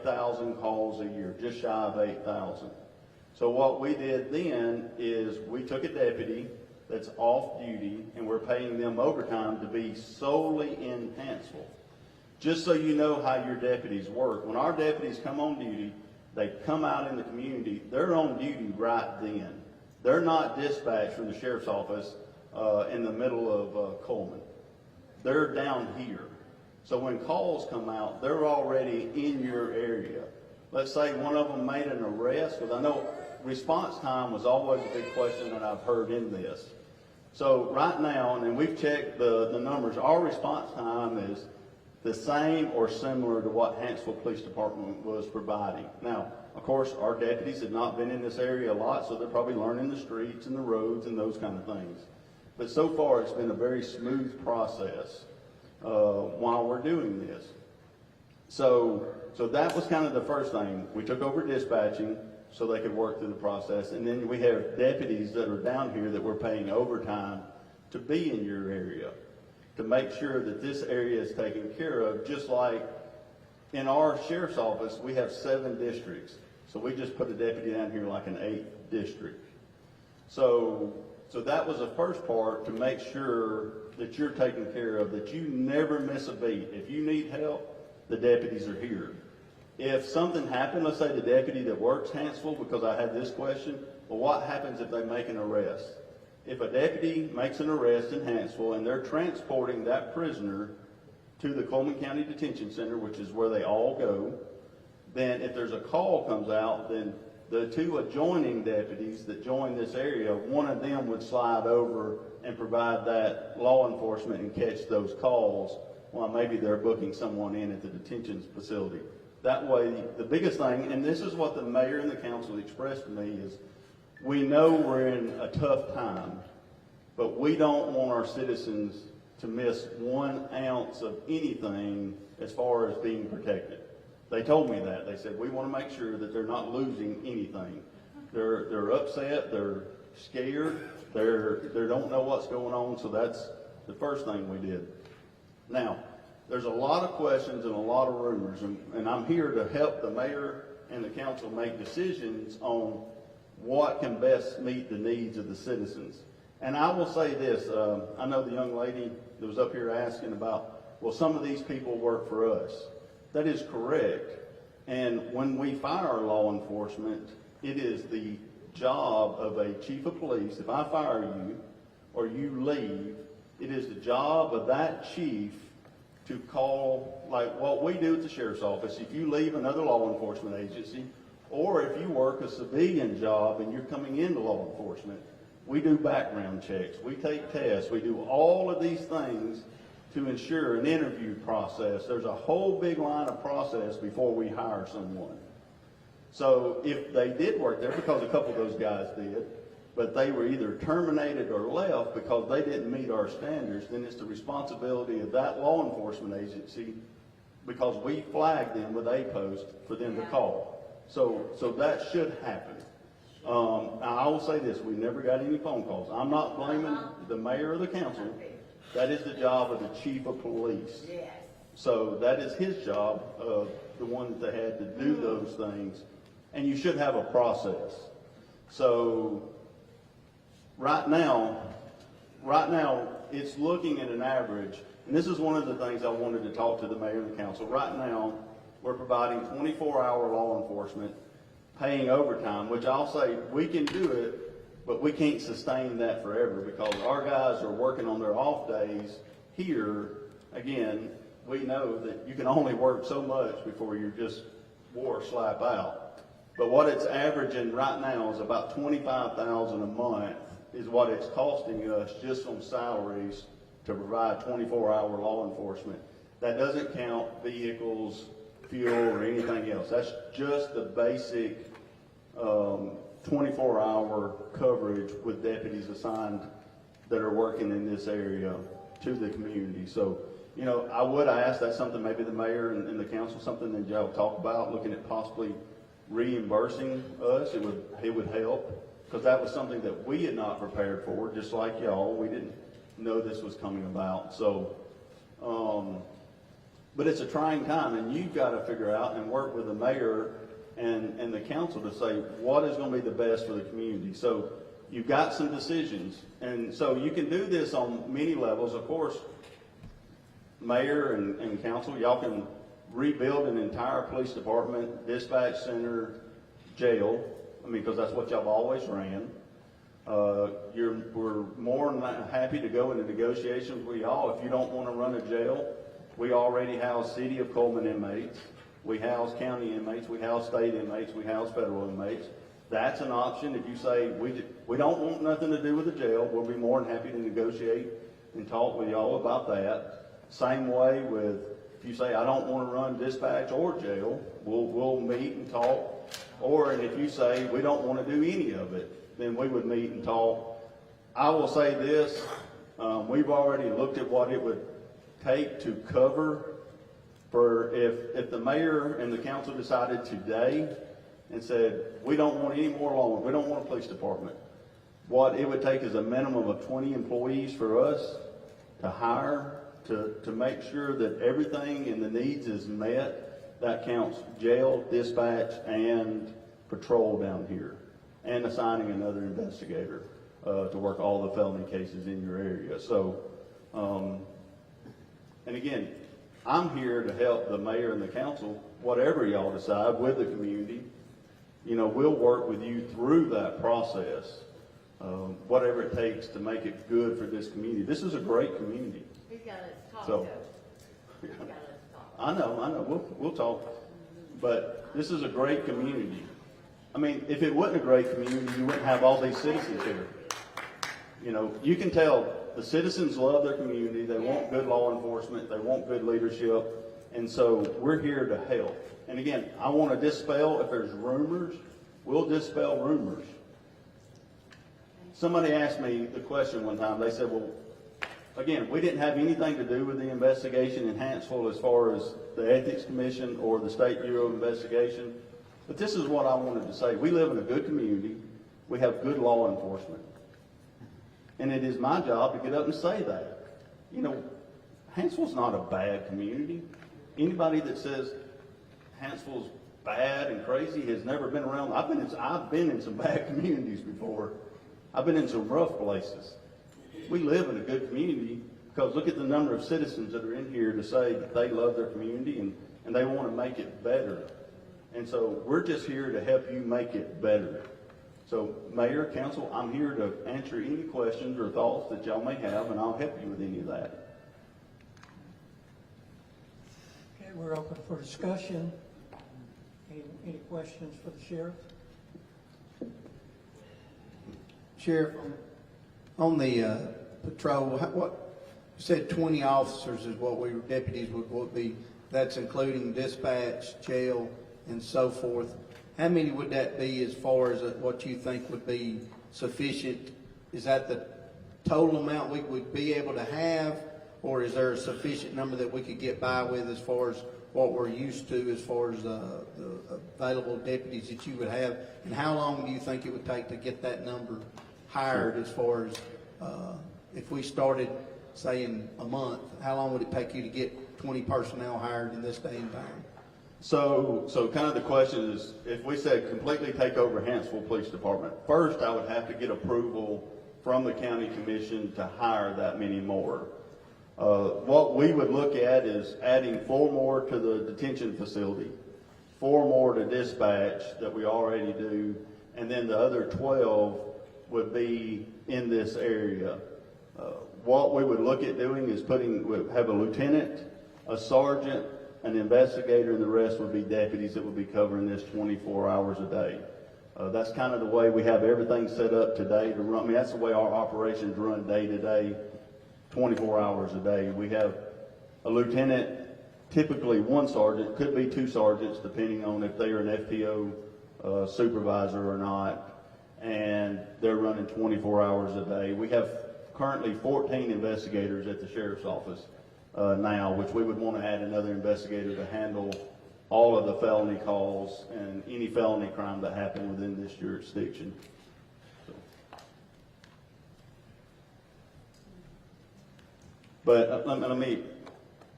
8,000 calls a year, just shy of 8,000. So what we did then is we took a deputy that's off duty and we're paying them overtime to be solely in Hanceville. Just so you know how your deputies work. When our deputies come on duty, they come out in the community, they're on duty right then. They're not dispatched from the sheriff's office in the middle of Coleman. They're down here. So when calls come out, they're already in your area. Let's say one of them made an arrest, because I know response time was always a big question that I've heard in this. So right now, and we've checked the numbers, our response time is the same or similar to what Hanceville Police Department was providing. Now, of course, our deputies have not been in this area a lot, so they're probably learning the streets and the roads and those kind of things. But so far, it's been a very smooth process while we're doing this. So that was kind of the first thing. We took over dispatching so they could work through the process. And then we have deputies that are down here that we're paying overtime to be in your area, to make sure that this area is taken care of. Just like in our sheriff's office, we have 7 districts. So we just put a deputy down here like an 8th district. So that was the first part, to make sure that you're taken care of, that you never miss a beat. If you need help, the deputies are here. If something happened, let's say the deputy that works Hanceville, because I had this question, well, what happens if they make an arrest? If a deputy makes an arrest in Hanceville and they're transporting that prisoner to the Coleman County Detention Center, which is where they all go, then if there's a call comes out, then the 2 adjoining deputies that join this area, one of them would slide over and provide that law enforcement and catch those calls while maybe they're booking someone in at the detention facility. That way, the biggest thing, and this is what the mayor and the council expressed to me, is we know we're in a tough time, but we don't want our citizens to miss 1 ounce of anything as far as being protected. They told me that. They said, we want to make sure that they're not losing anything. They're upset, they're scared, they don't know what's going on, so that's the first thing we did. Now, there's a lot of questions and a lot of rumors, and I'm here to help the mayor and the council make decisions on what can best meet the needs of the citizens. And I will say this, I know the young lady that was up here asking about, well, some of these people work for us. That is correct. And when we fire law enforcement, it is the job of a chief of police. If I fire you or you leave, it is the job of that chief to call, like what we do at the sheriff's office. If you leave another law enforcement agency, or if you work a civilian job and you're coming into law enforcement, we do background checks, we take tests, we do all of these things to ensure an interview process. There's a whole big line of process before we hire someone. So if they did work there, because a couple of those guys did, but they were either terminated or left because they didn't meet our standards, then it's the responsibility of that law enforcement agency, because we flagged them with a post for them to call. So that should happen. I will say this, we never got any phone calls. I'm not blaming the mayor or the council. That is the job of the chief of police. So that is his job, the one that they had to do those things. And you should have a process. So right now, it's looking at an average, and this is one of the things I wanted to talk to the mayor and the council. Right now, we're providing 24-hour law enforcement, paying overtime, which I'll say we can do it, but we can't sustain that forever because our guys are working on their off days here. Again, we know that you can only work so much before you're just wore slap out. But what it's averaging right now is about $25,000 a month is what it's costing us just on salaries to provide 24-hour law enforcement. That doesn't count vehicles, fuel, or anything else. That's just the basic 24-hour coverage with deputies assigned that are working in this area to the community. So, you know, I would ask, that's something maybe the mayor and the council, something that y'all talk about, looking at possibly reimbursing us. It would help, because that was something that we had not prepared for, just like y'all. We didn't know this was coming about. So But it's a trying time, and you've got to figure out and work with the mayor and the council to say what is going to be the best for the community. So you've got some decisions, and so you can do this on many levels. Of course, mayor and council, y'all can rebuild an entire police department, dispatch center, jail. I mean, because that's what y'all have always ran. We're more than happy to go into negotiations with y'all. If you don't want to run a jail, we already house City of Coleman inmates. We house county inmates. We house state inmates. We house federal inmates. That's an option. If you say, we don't want nothing to do with the jail, we'll be more than happy to negotiate and talk with y'all about that. Same way with, if you say, I don't want to run dispatch or jail, we'll meet and talk. And if you say, we don't want to do any of it, then we would meet and talk. I will say this, we've already looked at what it would take to cover for if the mayor and the council decided today and said, we don't want any more law, we don't want a police department. What it would take is a minimum of 20 employees for us to hire to make sure that everything and the needs is met. That counts jail, dispatch, and patrol down here, and assigning another investigator to work all the felony cases in your area. So, and again, I'm here to help the mayor and the council, whatever y'all decide with the community. You know, we'll work with you through that process, whatever it takes to make it good for this community. This is a great community. He's got to talk So, to us. He's got to talk. I know, we'll talk. But this is a great community. I mean, if it wasn't a great community, you wouldn't have all these citizens here. You know, you can tell the citizens love their community. They want good law enforcement. They want good leadership. And so we're here to help. And again, I want to dispel, if there's rumors, we'll dispel rumors. Somebody asked me the question one time. They said, well, again, we didn't have anything to do with the investigation in Hanceville as far as the Ethics Commission or the State Bureau of Investigation. But this is what I wanted to say. We live in a good community. We have good law enforcement. And it is my job to get up and say that. You know, Hanceville's not a bad community. Anybody that says Hanceville's bad and crazy has never been around. I've been in some bad communities before. I've been in some rough places. We live in a good community because look at the number of citizens that are in here to say that they love their community and they want to make it better. And so we're just here to help you make it better. So Mayor, Council, I'm here to answer any questions or thoughts that y'all may have, and I'll help you with any of that. Okay, we're open for discussion. Any questions for the sheriff? Sheriff, on the patrol, what you said 20 officers is what deputies would be. That's including dispatch, jail, and so forth. How many would that be as far as what you think would be sufficient? Is that the total amount we would be able to have, or is there a sufficient number that we could get by with as far as what we're used to as far as the available deputies that you would have? And how long do you think it would take to get that number hired as far as if we started, say, in a month, how long would it take you to get 20 personnel hired in this day and time? So kind of the question is, if we said completely take over Hanceville Police Department, first I would have to get approval from the county commission to hire that many more. What we would look at is adding 4 more to the detention facility, 4 more to dispatch that we already do, and then the other 12 would be in this area. What we would look at doing is have a lieutenant, a sergeant, an investigator, and the rest would be deputies that would be covering this 24 hours a day. That's kind of the way we have everything set up today to run. I mean, that's the way our operations run day to day, 24 hours a day. We have a lieutenant, typically 1 sergeant, could be 2 sergeants, depending on if they are an FTO supervisor or not, and they're running 24 hours a day. We have currently 14 investigators at the sheriff's office now, which we would want to add another investigator to handle all of the felony calls and any felony crime that happen within this jurisdiction. So. But let me,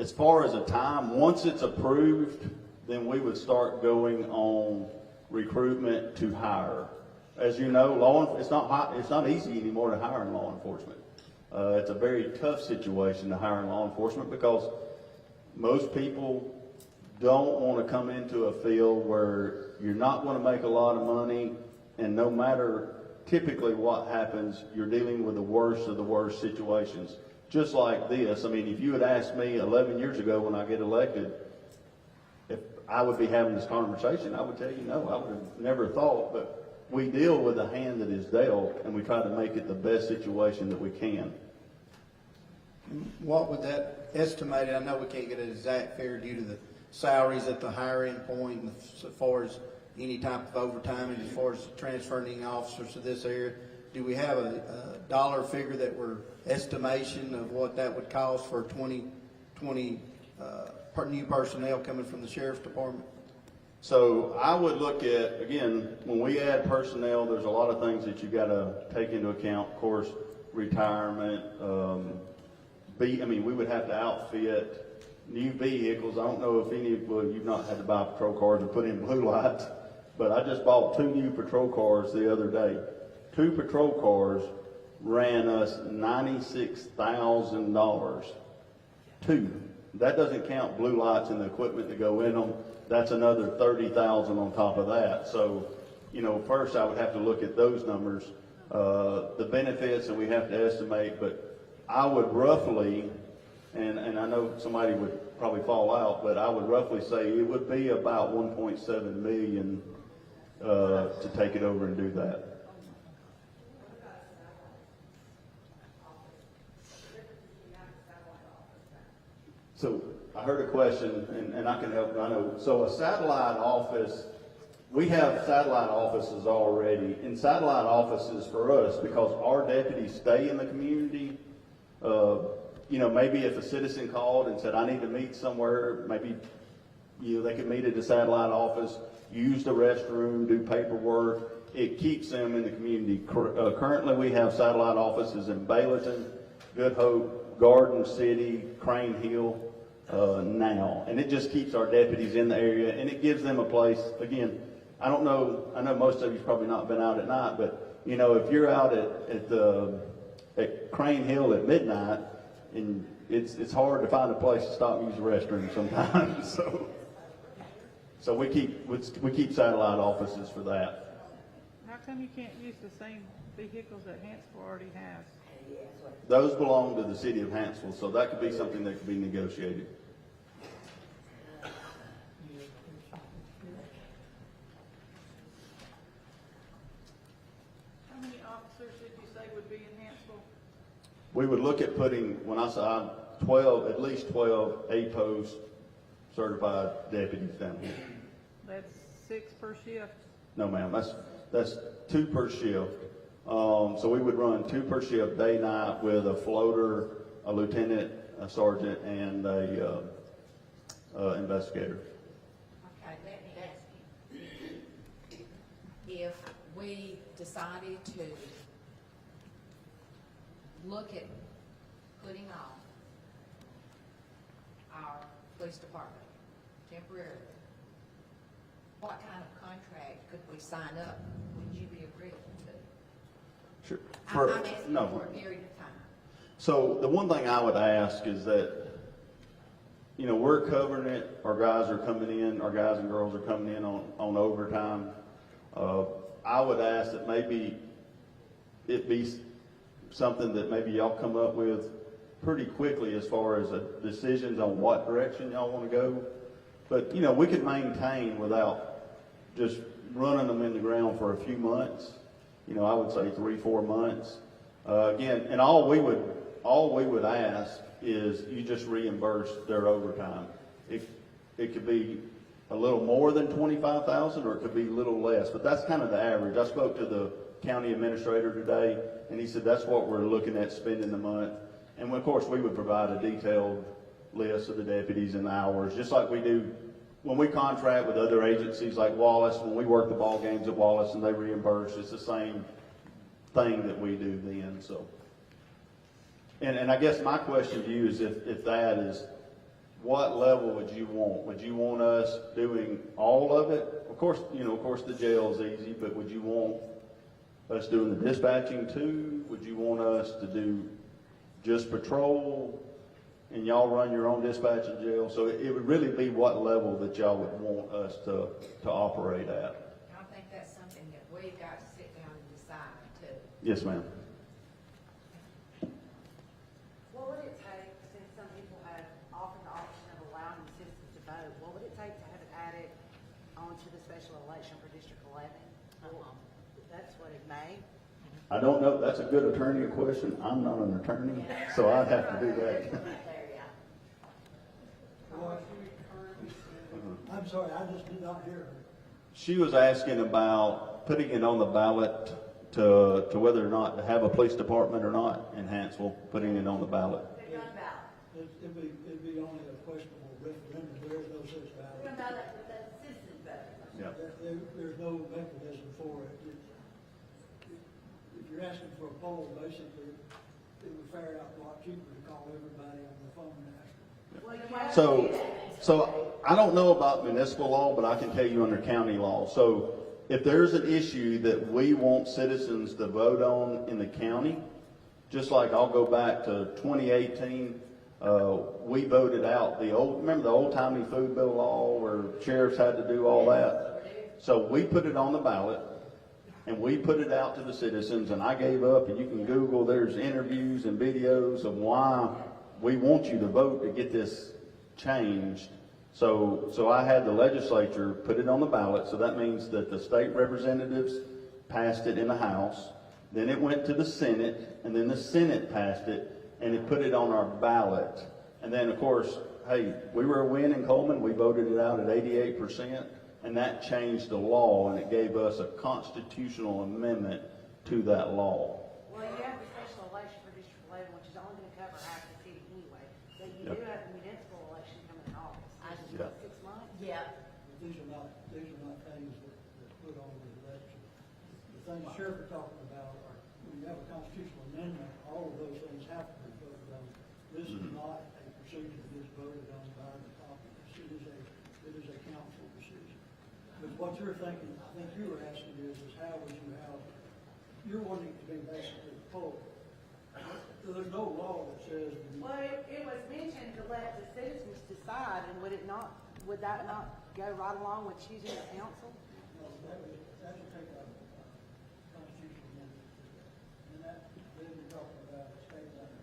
as far as a time, once it's approved, then we would start going on recruitment to hire. As you know, it's not easy anymore to hire in law enforcement. It's a very tough situation to hire in law enforcement because most people don't want to come into a field where you're not going to make a lot of money, and no matter typically what happens, you're dealing with the worst of the worst situations. Just like this, I mean, if you had asked me 11 years ago when I get elected if I would be having this conversation, I would tell you no, I would have never thought, but we deal with the hand that is dealt, and we try to make it the best situation that we can. What would that estimate? I know we can't get an exact figure due to the salaries at the hiring point, and as far as any type of overtime, and as far as transferring officers to this area. Do we have a dollar figure that we're estimation of what that would cost for 2020 new personnel coming from the sheriff's department? So I would look at, again, when we add personnel, there's a lot of things that you got to take into account. Of course, retirement. We would have to outfit new vehicles. I don't know if you've not had to buy patrol cars and put in blue lights, but I just bought 2 new patrol cars the other day. 2 patrol cars ran us $96,000. 2. That doesn't count blue lights and the equipment that go in them. That's another $30,000 on top of that. So, first I would have to look at those numbers, the benefits that we have to estimate. But I would roughly, and I know somebody would probably fall out, but I would roughly say it would be about 1.7 million to take it over and do that. So I heard a question, and I can help. I know. So a satellite office, we have satellite offices already. And satellite offices for us, because our deputies stay in the community, maybe if a citizen called and said, I need to meet somewhere, maybe they could meet at the satellite office, use the restroom, do paperwork. It keeps them in the community. Currently, we have satellite offices in Bayleton, Good Hope, Garden City, Crane Hill, now. And it just keeps our deputies in the area, and it gives them a place. Again, I know most of you've probably not been out at night, but, if you're out at Crane Hill at midnight, and it's hard to find a place to stop and use the restroom sometimes. So we keep satellite offices for that. How come you can't use the same vehicles that Hanceville already has? Those belong to the city of Hanceville, so that could be something that could be negotiated. How many officers did you say would be in Hanceville? We would look at putting, when I say 12, at least 12 APOS certified deputies down here. That's 6 per shift. No, ma'am, that's 2 per shift. So we would run 2 per shift, day, night, with a floater, a lieutenant, a sergeant, and a investigator. Okay, let me ask you. If we decided to look at putting off our police department temporarily, what kind of contract could we sign up? Would you be agreeable to? Sure. I'm asking for a period of time. So the one thing I would ask is that, we're covering it. Our guys are coming in, our guys and girls are coming in on overtime. I would ask that maybe it be something that maybe y'all come up with pretty quickly as far as decisions on what direction y'all want to go. But, we could maintain without just running them in the ground for a few months. I would say 3-4 months. Again, and all we would ask is you just reimburse their overtime. It could be a little more than $25,000, or it could be a little less, but that's kind of the average. I spoke to the county administrator today, and he said that's what we're looking at spending the month. And of course, we would provide a detailed list of the deputies and the hours, just like we do when we contract with other agencies like Wallace. When we work the ball games at Wallace and they reimburse, it's the same thing that we do then. So, and I guess my question to you is if that is what level would you want? Would you want us doing all of it? Of course, of course the jail's easy, but would you want us doing the dispatching too? Would you want us to do just patrol and y'all run your own dispatch in jail? So it would really be what level that y'all would want us to operate at. I think that's something that we've got to sit down and decide too. Yes, ma'am. What would it take, since some people have offered the option of allowing the citizens to vote, what would it take to have it added onto the special election for District 11? That's what it may. I don't know, that's a good attorney question. I'm not an attorney, so I'd have to do that. I'm sorry, I just did not hear her. She was asking about putting it on the ballot to whether or not to have a police department or not in Hanceville, putting it on the ballot. It'd be only a questionable referendum, there is no such ballot. Yeah. There's no mechanism for it. If you're asking for a poll, basically, it would fare out a lot cheaper to call everybody on the phone and ask them. So I don't know about municipal law, but I can tell you under county law. So if there's an issue that we want citizens to vote on in the county, just like I'll go back to 2018, we voted out remember the old-timey food bill law where sheriffs had to do all that? So we put it on the ballot and we put it out to the citizens, and I gave up, and you can Google, there's interviews and videos of why we want you to vote to get this changed. So I had the legislature put it on the ballot, so that means that the state representatives passed it in the House, then it went to the Senate, and then the Senate passed it, and it put it on our ballot. And then, of course, hey, we were a win in Coleman, we voted it out at 88%, and that changed the law, and it gave us a constitutional amendment to that law. Well, you have the special election for District 11, which is only going to cover half the city anyway. So you do have the municipal election coming in August. Yeah. 6 months? Yeah. But these are not things that put on the election. The things the sheriff are talking about are, when you have a constitutional amendment, all of those things have to be voted on. This is not a procedure that is voted on by the populace. It is a council decision. But what you're thinking, I think you were asking is how would you have, you're wanting it to be basically a poll. There's no law that says. Well, it was mentioned to let the citizens decide, and would that not go right along with choosing the council? No, that would take a constitutional amendment. And that, then you're talking about a state level.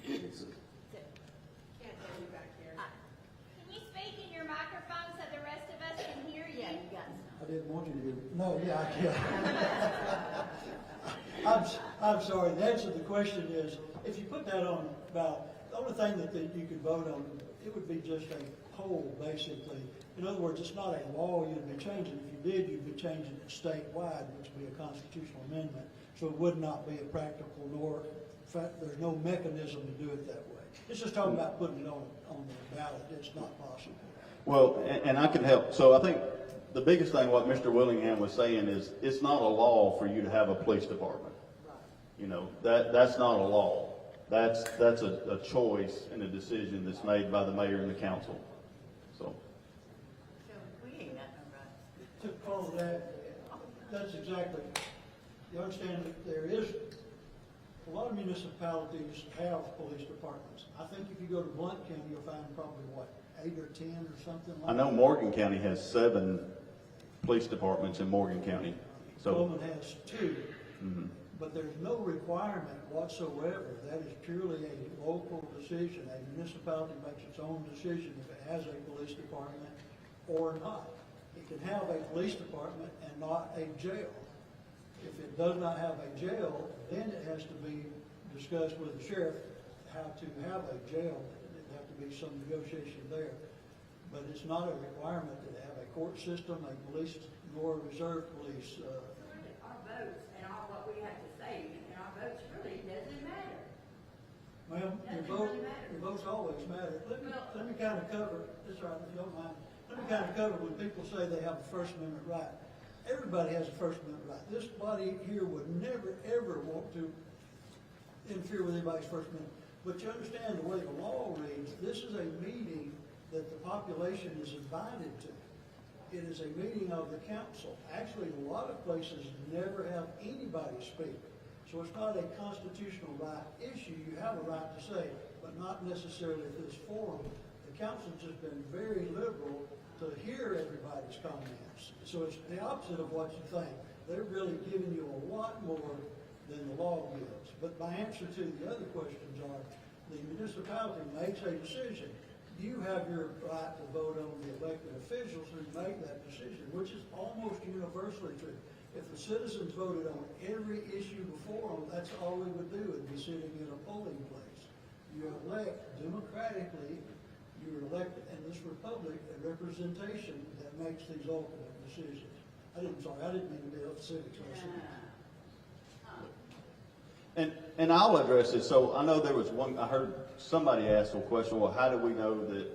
Can't tell you back there. Can you speak in your microphone so the rest of us can hear you? Yeah, you got some. I didn't want you to do it. No, yeah, I can. I'm sorry, the answer to the question is, if you put that on ballot, the only thing that you could vote on, it would be just a poll, basically. In other words, it's not a law you'd be changing. If you did, you'd be changing it statewide, which would be a constitutional amendment. So it would not be a practical, nor, in fact, there's no mechanism to do it that way. It's just talking about putting it on the ballot. It's not possible. Well, and I can help. So I think the biggest thing what Mr. Willingham was saying is it's not a law for you to have a police department. That's not a law. That's a choice and a decision that's made by the mayor and the council. So. So we ain't got no rights. To follow that, that's exactly, you understand that there is, a lot of municipalities have police departments. I think if you go to Blount County, you'll find probably, 8 or 10 or something like that. I know Morgan County has 7 police departments in Morgan County. So. Coleman has 2. But there's no requirement whatsoever. That is purely a local decision. A municipality makes its own decision if it has a police department or not. It can have a police department and not a jail. If it does not have a jail, then it has to be discussed with the sheriff how to have a jail. There'd have to be some negotiation there. But it's not a requirement to have a court system, a police, nor a reserve police. Our votes and all what we have to say, and our votes really doesn't matter. Well, your votes always matter. Let me kind of cover, that's right, if you don't mind. Let me kind of cover when people say they have a First Amendment right. Everybody has a First Amendment right. This body here would never, ever want to interfere with anybody's First Amendment. But you understand the way the law reads, this is a meeting that the population is invited to. It is a meeting of the council. Actually, a lot of places never have anybody speak. So it's not a constitutional right issue. You have a right to say, but not necessarily at this forum. The council's just been very liberal to hear everybody's comments. So it's the opposite of what you think. They're really giving you a lot more than the law gives. But my answer to the other questions are, the municipality makes a decision. You have your right to vote on the elected officials who make that decision, which is almost universally true. If the citizens voted on every issue before them, that's all we would do, would be sitting in a polling place. You elect democratically, you're elected in this republic, a representation that makes these ultimate decisions. I didn't mean to be a civics lesson. And I'll address it. So I know there was I heard somebody ask a question, well, how do we know that,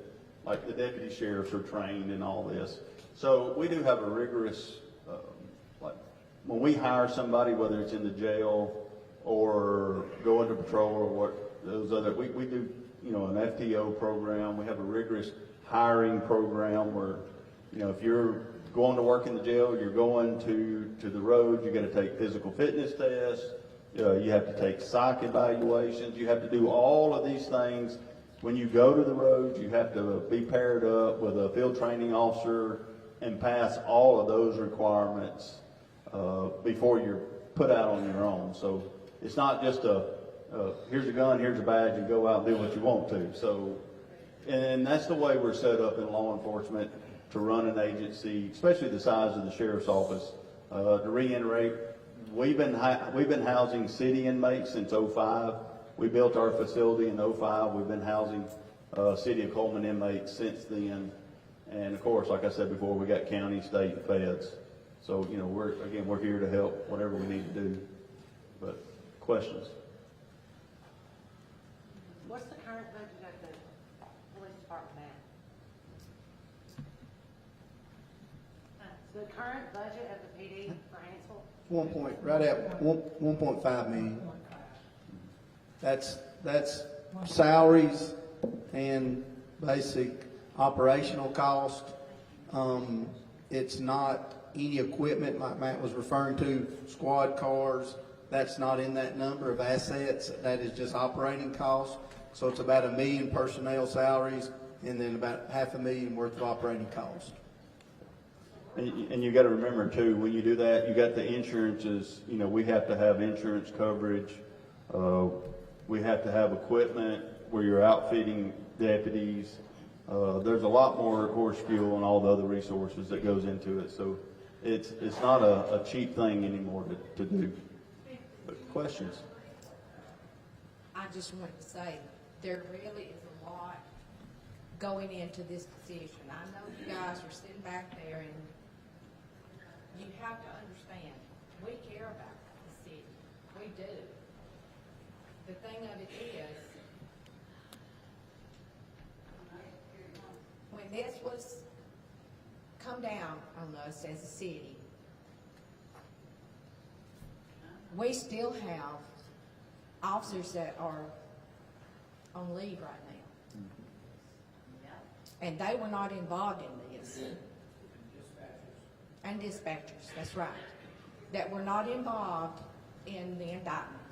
like, the deputy sheriffs are trained in all this? So we do have a rigorous, like, when we hire somebody, whether it's in the jail or go into patrol or what, those other, we do, you know, an FTO program. We have a rigorous hiring program where, you know, if you're going to work in the jail, you're going to the road, you got to take physical fitness tests. You have to take psych evaluations. You have to do all of these things. When you go to the road, you have to be paired up with a field training officer and pass all of those requirements before you're put out on your own. So it's not just here's a gun, here's a badge, and go out and do what you want to. So, and that's the way we're set up in law enforcement to run an agency, especially the size of the sheriff's office. To reiterate, we've been housing city inmates since '05. We built our facility in '05. We've been housing city of Coleman inmates since then. And of course, like I said before, we got county, state, and feds. So, you know, we're here to help whatever we need to do. But questions? What's the current budget of the police department at? The current budget of the PD for Hanceville? Right at 1.5 million. That's salaries and basic operational cost. It's not any equipment like Matt was referring to, squad cars. That's not in that number of assets. That is just operating costs. So it's about $1 million personnel salaries and then about $500,000 worth of operating costs. And you got to remember too, when you do that, you got the insurances. You know, we have to have insurance coverage. We have to have equipment where you're outfitting deputies. There's a lot more, of course, fuel and all the other resources that goes into it. So it's not a cheap thing anymore to do. But questions? I just wanted to say, there really is a lot going into this decision. I know you guys are sitting back there and you have to understand, we care about the city. We do. The thing of it is, when this was come down on us as a city, we still have officers that are on leave right now. And they were not involved in this. And dispatchers, that's right. That were not involved in the indictment.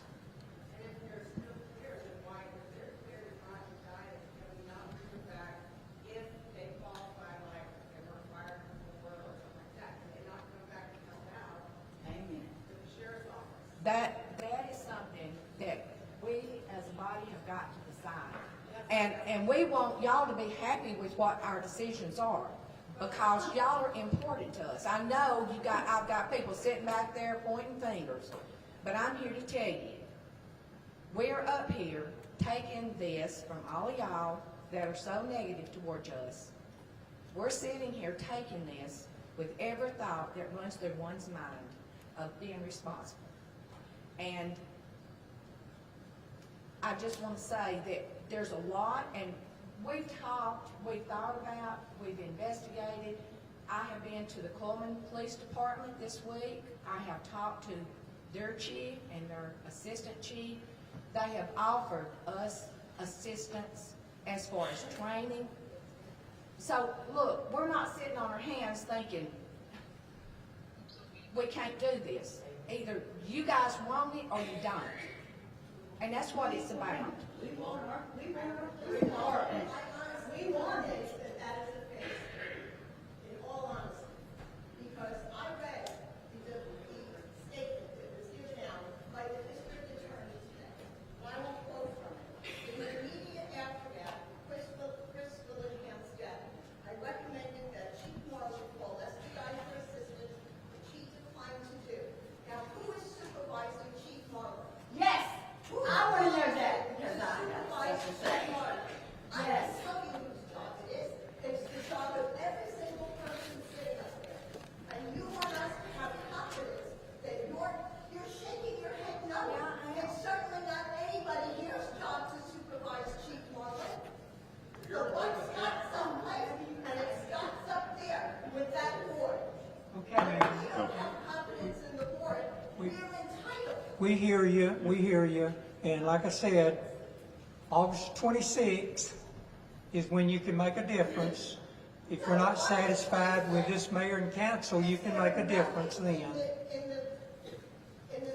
And if there's still clear, then why is there clear not indicted coming out of the fact if they qualify like they were fired from the world or something like that, can they not come back and help out? Amen. To the sheriff's office. That is something that we as a body have got to decide. And we want y'all to be happy with what our decisions are, because y'all are important to us. I know I've got people sitting back there pointing fingers, but I'm here to tell you, we're up here taking this from all of y'all that are so negative towards us. We're sitting here taking this with every thought that runs through one's mind of being responsible. And I just want to say that there's a lot, and we've talked, we've thought about, we've investigated. I have been to the Coleman Police Department this week. I have talked to their chief and their assistant chief. They have offered us assistance as far as training. So, look, we're not sitting on our hands thinking, we can't do this. Either you guys want it or you don't. And that's what it's about. We want it, that is the case, in all honesty. Because I read the statement that was given out by the district attorney today. And I will quote from it. In the immediate aftermath of Chris William's death, I recommended that Chief Marshall call SBI for assistance, which he declined to do. Now, who is supervising Chief Marshall? Yes, I want to know that, because I know. I can tell you whose job it is. It's the job of every single person sitting up there. And you want us to have confidence that you're shaking your head no. It's certainly not anybody here's job to supervise Chief Marshall. The buck stops someplace, and it stops up there with that board. Okay, ma'am. If you don't have confidence in the board, you're entitled. We hear you, and like I said, August 26th is when you can make a difference. If you're not satisfied with this mayor and council, you can make a difference then. In the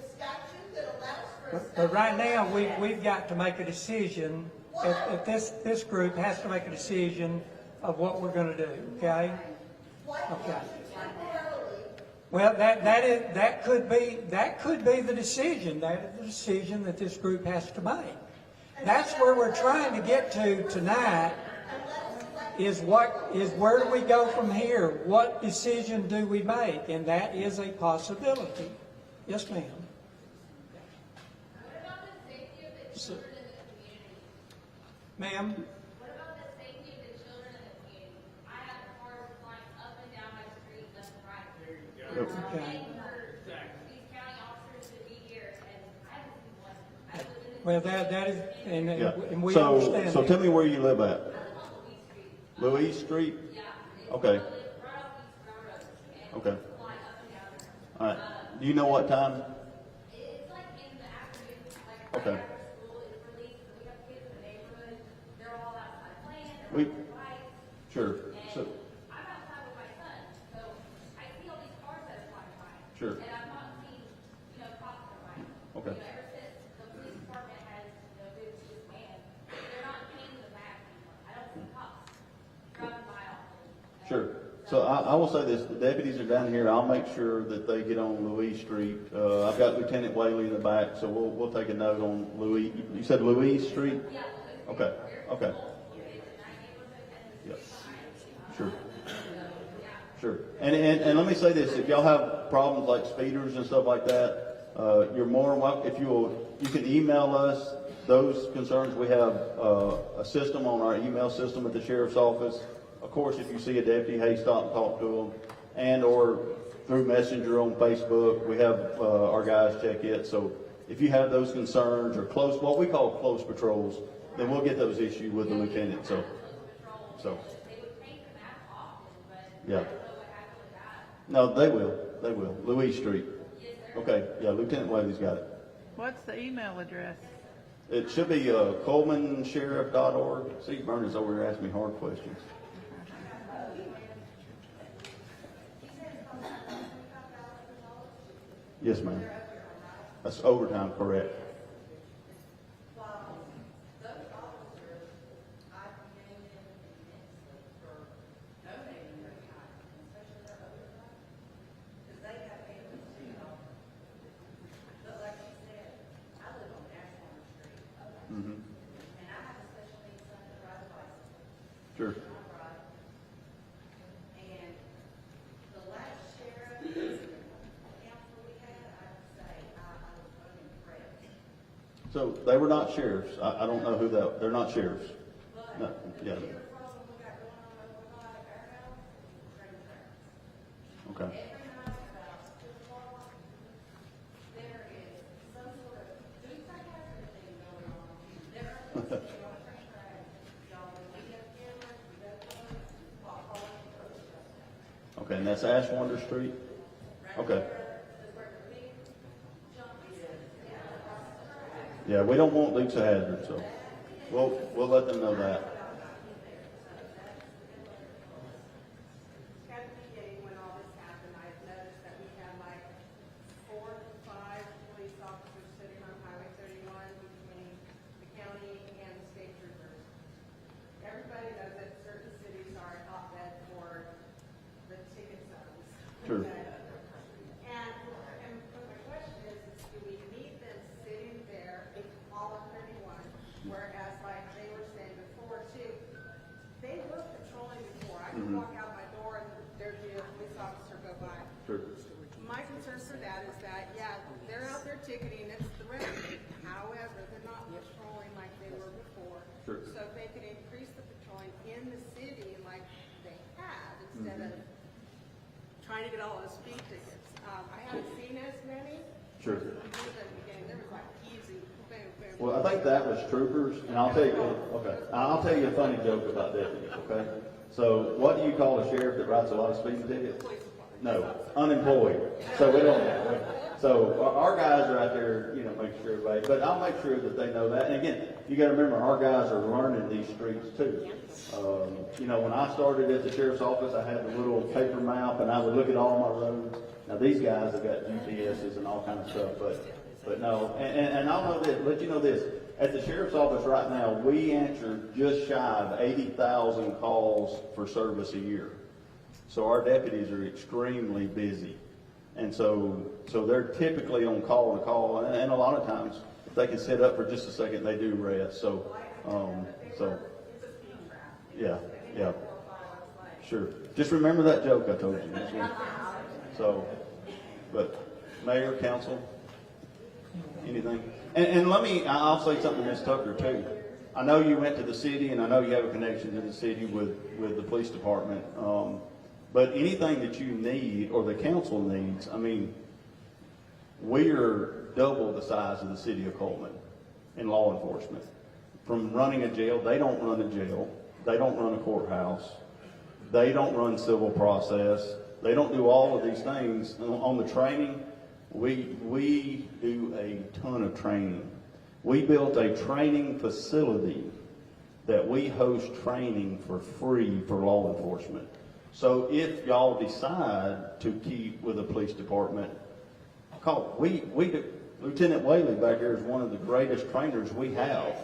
statute that allows for a But right now, we've got to make a decision. If this group has to make a decision of what we're gonna do, okay? why can't Okay. you temporarily Well, that could be the decision. That is the decision that this group has to make. That's where we're trying to get to tonight. Is where do we go from here? What decision do we make? And that is a possibility. Yes, ma'am. What about the safety of the So- children in the community? Ma'am? What about the safety of the children in the community? I have cars flying up and down my street left and right. There you go. Okay. These county officers should be here, and I haven't seen one. I live in this. Well, that is, and we So, understand so that. tell me where you live at? I live on Louise Street. Louise Street? Yeah. Okay. I live right off East Railroad, and Okay. fly up and down there. All right. Do you know what time? It's like in the afternoon, like Okay. right after school is released, so we have kids in the neighborhood, they're all outside playing, they're We- on their bikes. Sure. So, And I'm outside with my son, so I see all these cars that are flying by. Sure. And I've not seen, cops go by. Okay. Ever since the police department has, been disbanded, they're not paying the back anymore. I don't see cops driving by often. sure. So I will say this, the deputies are down here. I'll make sure that they get on Louise Street. I've got Lieutenant Whaley in the back, so we'll take a note on Louise. You said Louise Street? Yeah. Okay, okay. Yep. Sure. Sure. And let me say this, if y'all have problems like speeders and stuff like that, you're more than welcome, if you can email us those concerns. We have a system on our email system at the sheriff's office. Of course, if you see a deputy, hey, stop and talk to them. And or through Messenger on Facebook, we have our guys check it. So if you have those concerns or close, what we call close patrols, then we'll get those issued with the lieutenant. So, They would paint the map often, but I yeah. don't know what happened with that. No, they will. Louise Street. Okay, yeah, Lieutenant Whaley's got it. What's the email address? It should be colemansheriff.org. See, Vernon's over here asking me hard questions. Yes, ma'am. That's overtime, correct. those officers, I commend them immensely for donating their time, especially their overtime, because they have families to help. But like she said, I live on Ashland Street, Mm-hmm. and I have a special needs son that rides a bicycle. Sure. I ride. And the last sheriff, council we had, I have to say, I was unimpressed. So they were not sheriffs. I don't know who they're not sheriffs. No, yeah. The problem we got going on over by our house is transparency. Okay. Every night about 2 o'clock, there is some sort of, do you think hazard thing going on? There are things that you want to train track, y'all, we have cameras, we got guns, while calling the other stuff. Okay, and that's Ashwander Street? Okay. Yeah, we don't want Dukes of Hazzard, so we'll let them know that. Sure. My concern for that is that, yeah, they're out there ticketing, it's the revenue. However, they're not patrolling like they were before. Sure. So if they could increase the patrolling in the city like they have, instead of trying to get all those speed tickets. I haven't seen as many. Sure. There was like easy, boom, boom. Well, I think that was troopers, and I'll tell you, okay, I'll tell you a funny joke about deputies, okay? So what do you call a sheriff that writes a lot of speeding tickets? No, unemployed. So we don't, so our guys are out there, you know, making sure everybody, but I'll make sure that they know that. And again, you gotta remember, our guys are learning these streets too. You know, when I started at the sheriff's office, I had the little paper map and I would look at all my roads. Now these guys have got GPSs and all kinds of stuff, but no, and I'll know this, let you know this. At the sheriff's office right now, we answer just shy of 80,000 calls for service a year. So our deputies are extremely busy. And so they're typically on call and call, and a lot of times, if they can sit up for just a second, they do rest. So, yeah, sure. Just remember that joke I told you. That's one. So, but Mayor, Council, anything? And I'll say something to Ms. Tucker too. I know you went to the city, and I know you have a connection to the city with the police department. But anything that you need or the council needs, I mean, we are double the size of the city of Coleman in law enforcement. From running a jail, they don't run a jail. They don't run a courthouse. They don't run civil process. They don't do all of these things. On the training, we do a ton of training. We built a training facility that we host training for free for law enforcement. So if y'all decide to keep with the police department, we do. Lieutenant Whaley back here is one of the greatest trainers we have.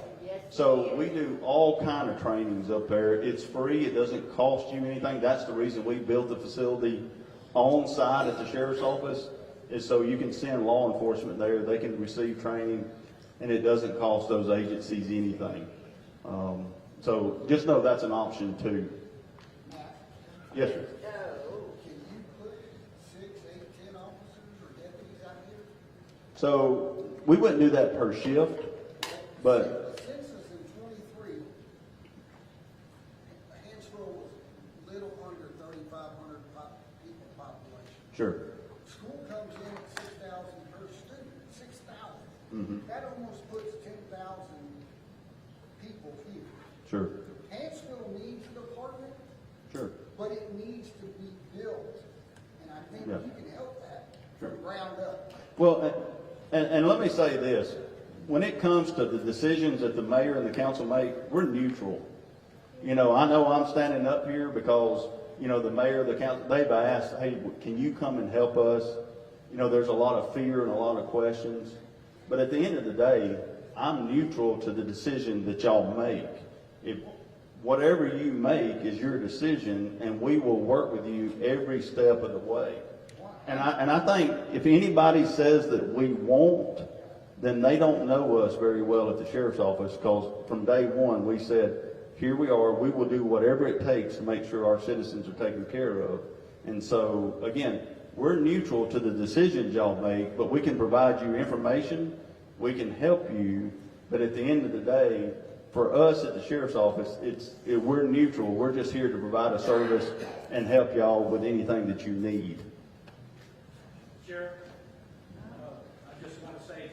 So we do all kind of trainings up there. It's free. It doesn't cost you anything. That's the reason we built the facility on site at the sheriff's office, is so you can send law enforcement there. They can receive training, and it doesn't cost those agencies anything. So just know that's an option too. Yes, sir. Can you put 6, 8, 10 officers or deputies out here? So we wouldn't do that per shift, but The census in 23, Hanceville was a little under 3,500 people population. sure. School comes in at 6,000 per student, 6,000. That almost puts 10,000 people here. Sure. Hanceville needs a department, Sure. but it needs to be built. And I think Yeah. you can help that Sure. from ground up. Well, and let me say this. When it comes to the decisions that the mayor and the council make, we're neutral. You know I'm standing up here because, you know, the mayor, the council, they've asked, hey, can you come and help us? You know, there's a lot of fear and a lot of questions. But at the end of the day, I'm neutral to the decision that y'all make. If whatever you make is your decision, and we will work with you every step of the way. And I think if anybody says that we won't, then they don't know us very well at the sheriff's office, because from day one we said, here we are, we will do whatever it takes to make sure our citizens are taken care of. And so, again, we're neutral to the decisions y'all make, but we can provide you information, we can help you, but at the end of the day, for us at the sheriff's office, we're neutral. We're just here to provide a service and help y'all with anything that you need. Sheriff, I just want to say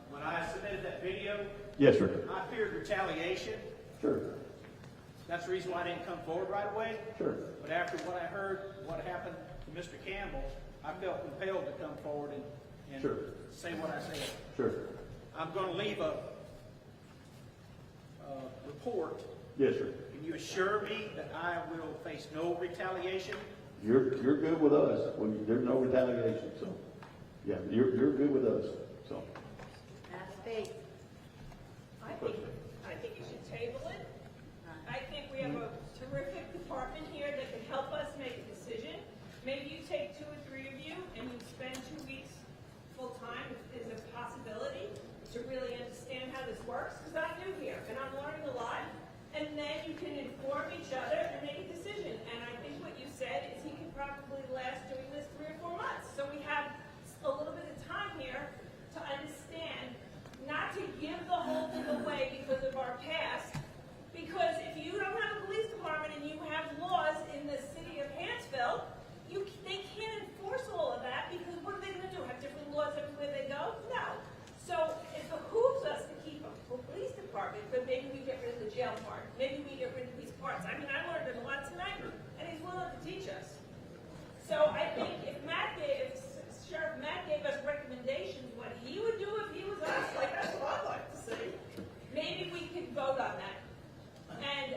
when I submitted that video, Yes, sir. I feared retaliation. Sure. That's the reason why I didn't come forward right away. Sure. But after what I heard, what happened to Mr. Campbell, I felt compelled to come forward and Sure. say what I said. Sure. I'm going to leave a report. Yes, sir. Can you assure me that I will face no retaliation? You're good with us. There's no retaliation, so yeah, you're good with us. So. I think you should table it. I think we have a terrific department here that can help us make a decision. Maybe you take 2 or 3 of you and you spend 2 weeks full-time is a possibility to really understand how this works, because I'm new here and I'm learning a lot. And then you can inform each other and make a decision. And I think what you said is he could probably probably last doing this 3 or 4 months. So we have a little bit of time here to understand, not to give the whole thing away because of our past. Because if you don't have a police department and you have laws in the city of Hanceville, they can't enforce all of that, because what are they going to do? Have different laws everywhere they go? No. So it behooves us to keep a police department, but maybe we get rid of the jail part. Maybe we get rid of these parts. I mean, I learned a lot tonight, and he's willing to teach us. So I think if Sheriff Matt gave us recommendations, what he would do if he was us, like that's what I'd like to see. Maybe we could vote on that. And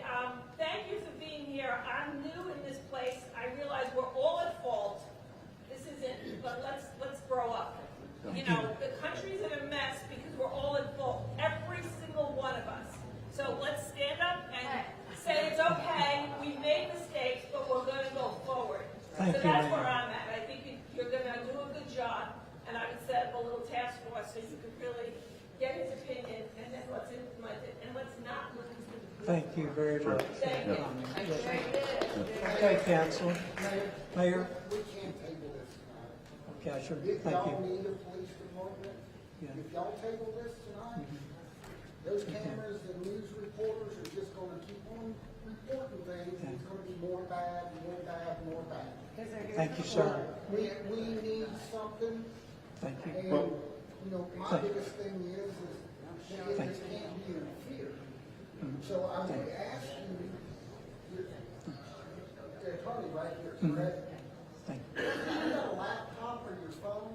thank you for being here. I'm new in this place. I realize we're all at fault. This isn't, but let's grow up. You know, the country's in a mess because we're all at fault, every single one of us. So let's stand up and say it's okay, we've made mistakes, but we're going to go forward. Thank So you, that's Lynn. where I'm at. I think you're going to do a good job, and I would set up a little task force so you could really get his opinion, and then let's implement it, and let's not look into the. Thank you very much. Thank you. Yes, Very good. Okay, council. Mayor? We can't table this tonight. Okay, sure. If Thank y'all you. need a police department, Yeah. if y'all table this tonight, those cameras and news reporters are just gonna keep on reporting things, and it's gonna be more bad, more bad, more bad. Thank you, sir. We need something, Thank you. and, you know, my Thank you. biggest thing is that Thank this you. can't be interfered. So I'm going to ask you, the attorney right here, correct? Thank you. You got a laptop or your phone?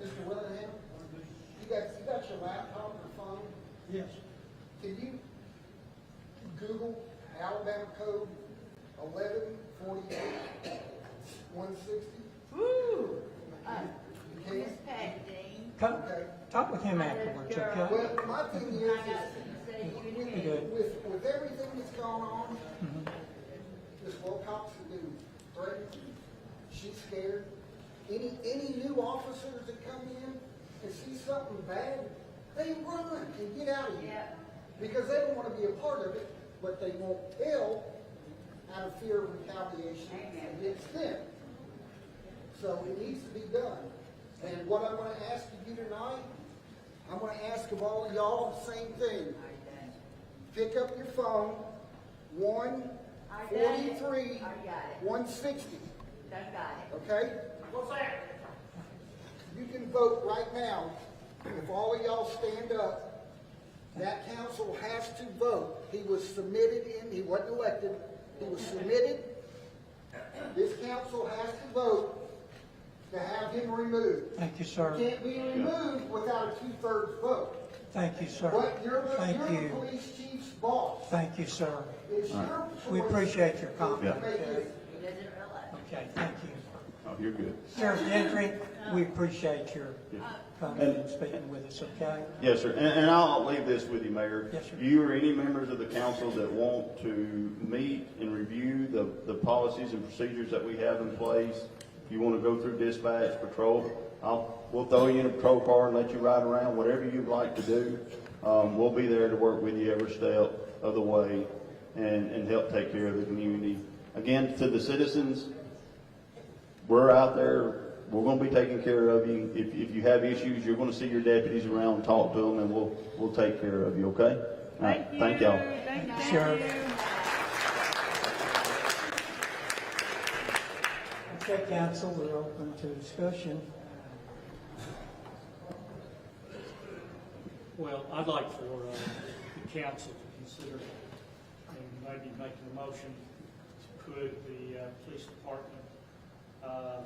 Mr. Willingham? You got your laptop or phone? Yes. Can you Google Alabama Code 1148 160? Woo! You can? Miss Patty Dean. Come, Okay. talk with him afterwards, okay? Well, my thing is Good. with everything that's gone on, Ms. Wilcox has been threatened. She's scared. Any new officers that come in and see something bad, they run and get out of here. Because they don't want to be a part of it, but they won't tell out of fear of retaliation against them. So it needs to be done. And what I'm going to ask of you tonight, I'm going to ask of all of y'all the same thing. Pick up your phone, 143 160. Okay? What's that? You can vote right now. If all of y'all stand up, that council has to vote. He was submitted in, he wasn't elected, he was submitted. This council has to vote to have him removed. Thank you, sir. He can't be removed without a 2/3 vote. Thank you, sir. But you're Thank the you. police chief's boss. Thank you, sir. It's your We choice appreciate your to comment. make it. Okay, thank you. Oh, you're good. Sheriff Gentry, we appreciate your coming And- and speaking with us, okay? Yes, sir. And I'll leave this with you, Mayor. Yes, sir. You or any members of the council that want to meet and review the policies and procedures that we have in place, if you want to go through dispatch, patrol, we'll throw you in a patrol car and let you ride around, whatever you'd like to do. We'll be there to work with you every step of the way and help take care of the community. Again, to the citizens, we're out there. We're going to be taking care of you. If you have issues, you're going to see your deputies around and talk to them, and we'll take care of you, okay? All right, thank y'all. Thank you. Sheriff. Okay, council, we're open to discussion. Well, I'd like for the council to consider and maybe making a motion to put the police department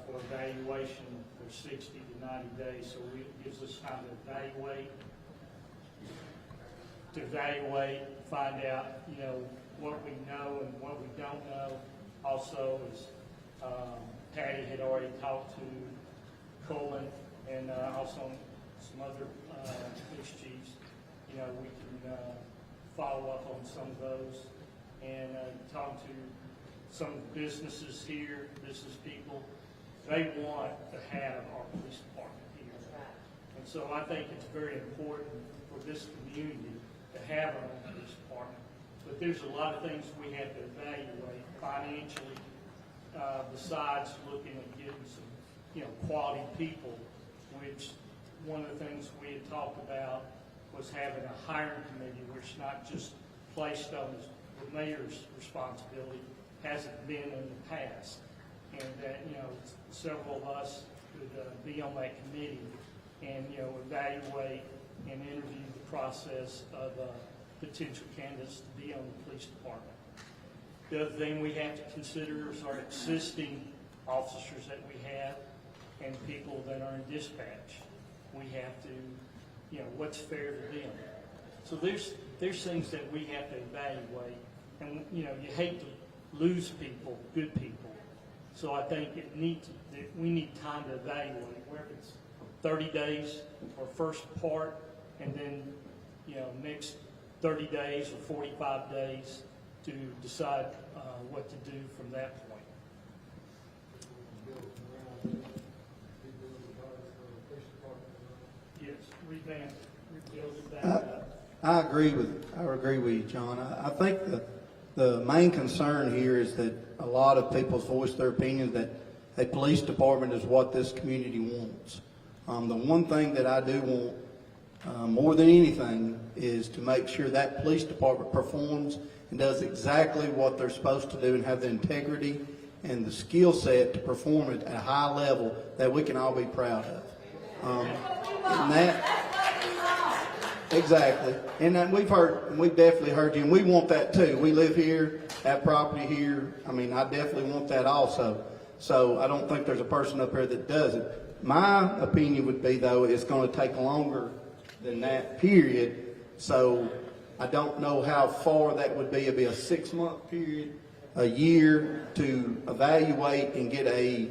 for evaluation for 60 to 90 days, so it gives us time to evaluate, find out, what we know and what we don't know. Also, as Patty had already talked to Colin and also some other police chiefs, we can follow up on some of those and talk to some of the businesses here, business people. They want to have our police department here. And so I think it's very important for this community to have our own police department. But there's a lot of things we have to evaluate financially, besides looking at getting some, quality people, which one of the things we had talked about was having a hiring committee, which not just placed on the mayor's responsibility, hasn't been in the past. And that, several of us could be on that committee and, evaluate and interview the process of potential candidates to be on the police department. The other thing we have to consider is our existing officers that we have and people that are in dispatch. We have to, what's fair to them. So there's things that we have to evaluate, and you hate to lose people, good people. So I think we need time to evaluate, whether it's 30 days or first part, and then next 30 days or 45 days to decide what to do from that point. Yes, revamp, rebuild it back up. I agree with you, John. I think the main concern here is that a lot of people voice their opinion that a police department is what this community wants. The one thing that I do want more than anything is to make sure that police department performs and does exactly what they're supposed to do and have the integrity and the skill set to perform it at a high level that we can all be proud of. And that, exactly. And that we've definitely heard you, and we want that too. We live here, have property here. I mean, I definitely want that also. So I don't think there's a person up here that doesn't. My opinion would be, though, it's going to take longer than that period. So I don't know how far that would be. It'd be a 6-month period, a year to evaluate and get a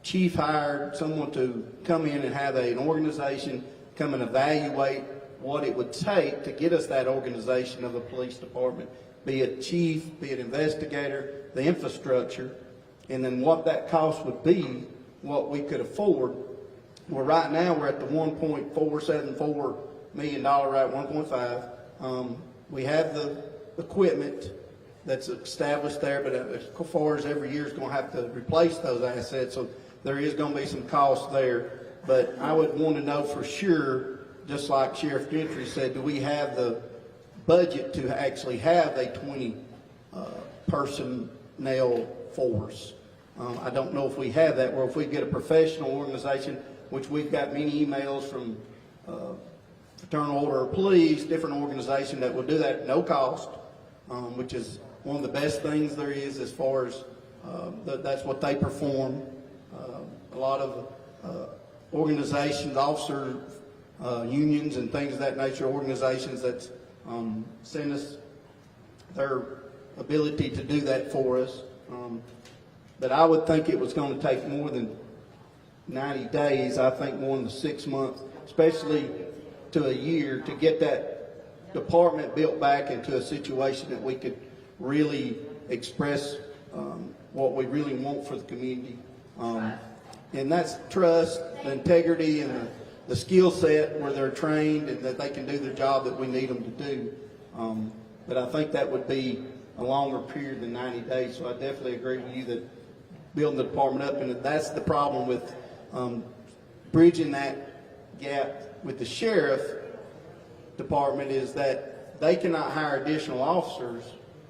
chief hired, someone to come in and have an organization come and evaluate what it would take to get us that organization of a police department, be it chief, be it investigator, the infrastructure, and then what that cost would be, what we could afford. Well, right now we're at the $1.474 million, right, 1.5. We have the equipment that's established there, but as far as every year is going to have to replace those assets, so there is going to be some cost there. But I would want to know for sure, just like Sheriff Gentry said, do we have the budget to actually have a 20 personnel force? I don't know if we have that, or if we get a professional organization, which we've got many emails from Fraternal Order of Police, different organizations that will do that at no cost, which is one of the best things there is as far as that's what they perform. A lot of organizations, officer unions and things of that nature, organizations that send us their ability to do that for us. But I would think it was going to take more than 90 days. I think more than 6 months, especially to a year, to get that department built back into a situation that we could really express what we really want for the community. And that's trust, the integrity, and the skill set where they're trained and that they can do the job that we need them to do. But I think that would be a longer period than 90 days. So I definitely agree with you that building the department up, and that's the problem with bridging that gap with the sheriff department, is that they cannot hire additional officers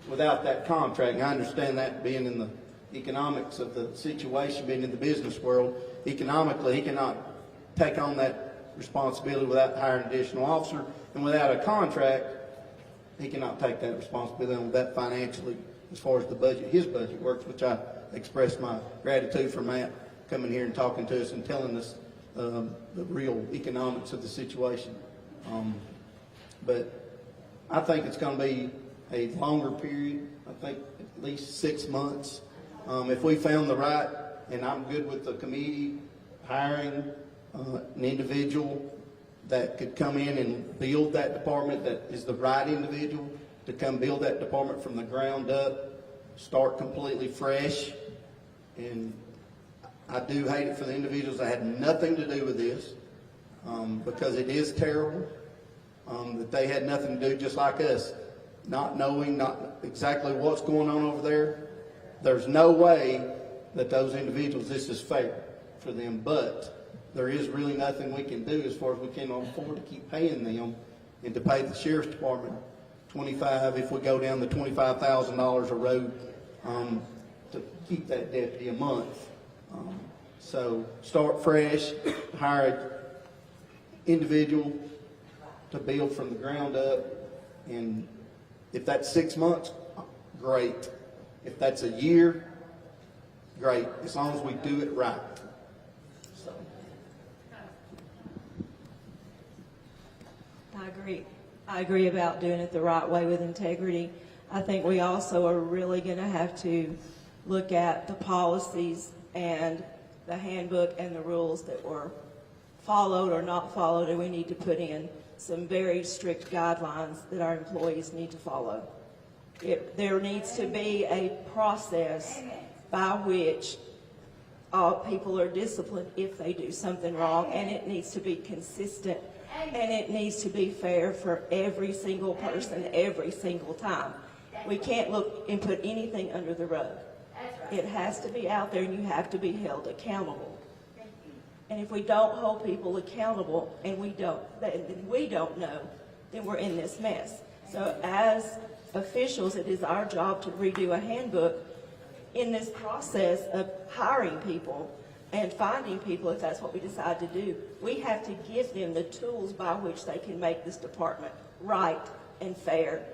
without that contract. And I understand that being in the economics of the situation, being in the business world, economically he cannot take on that responsibility without hiring an additional officer, and without a contract he cannot take that responsibility on that financially as far as the budget, his budget works, which I expressed my gratitude for Matt coming here and talking to us and telling us the real economics of the situation. But I think it's going to be a longer period. I think at least 6 months. If we found the right, and I'm good with the committee hiring an individual that could come in and build that department, that is the right individual to come build that department from the ground up, start completely fresh. And I do hate it for the individuals that had nothing to do with this, because it is terrible that they had nothing to do, just like us, not knowing not exactly what's going on over there. there's no way that those individuals, this is fair for them, but there is really nothing we can do as far as we can afford to keep paying them and to pay the sheriff's department 25, if we go down the $25,000 a road, to keep that deputy a month. So start fresh, hire an individual to build from the ground up, and if that's 6 months, great. If that's a year, great, as long as we do it right. So. I agree about doing it the right way with integrity. I think we also are really going to have to look at the policies and the handbook and the rules that were followed or not followed, and we need to put in some very strict guidelines that our employees need to follow. There needs to be a process by which all people are disciplined if they do something wrong, and it needs to be consistent, and it needs to be fair for every single person every single time. We can't look and put anything under the rug. It has to be out there, and you have to be held accountable. And if we don't hold people accountable and we don't know, then we're in this mess. So as officials, it is our job to redo a handbook in this process of hiring people and finding people, if that's what we decide to do. We have to give them the tools by which they can make this department right and fair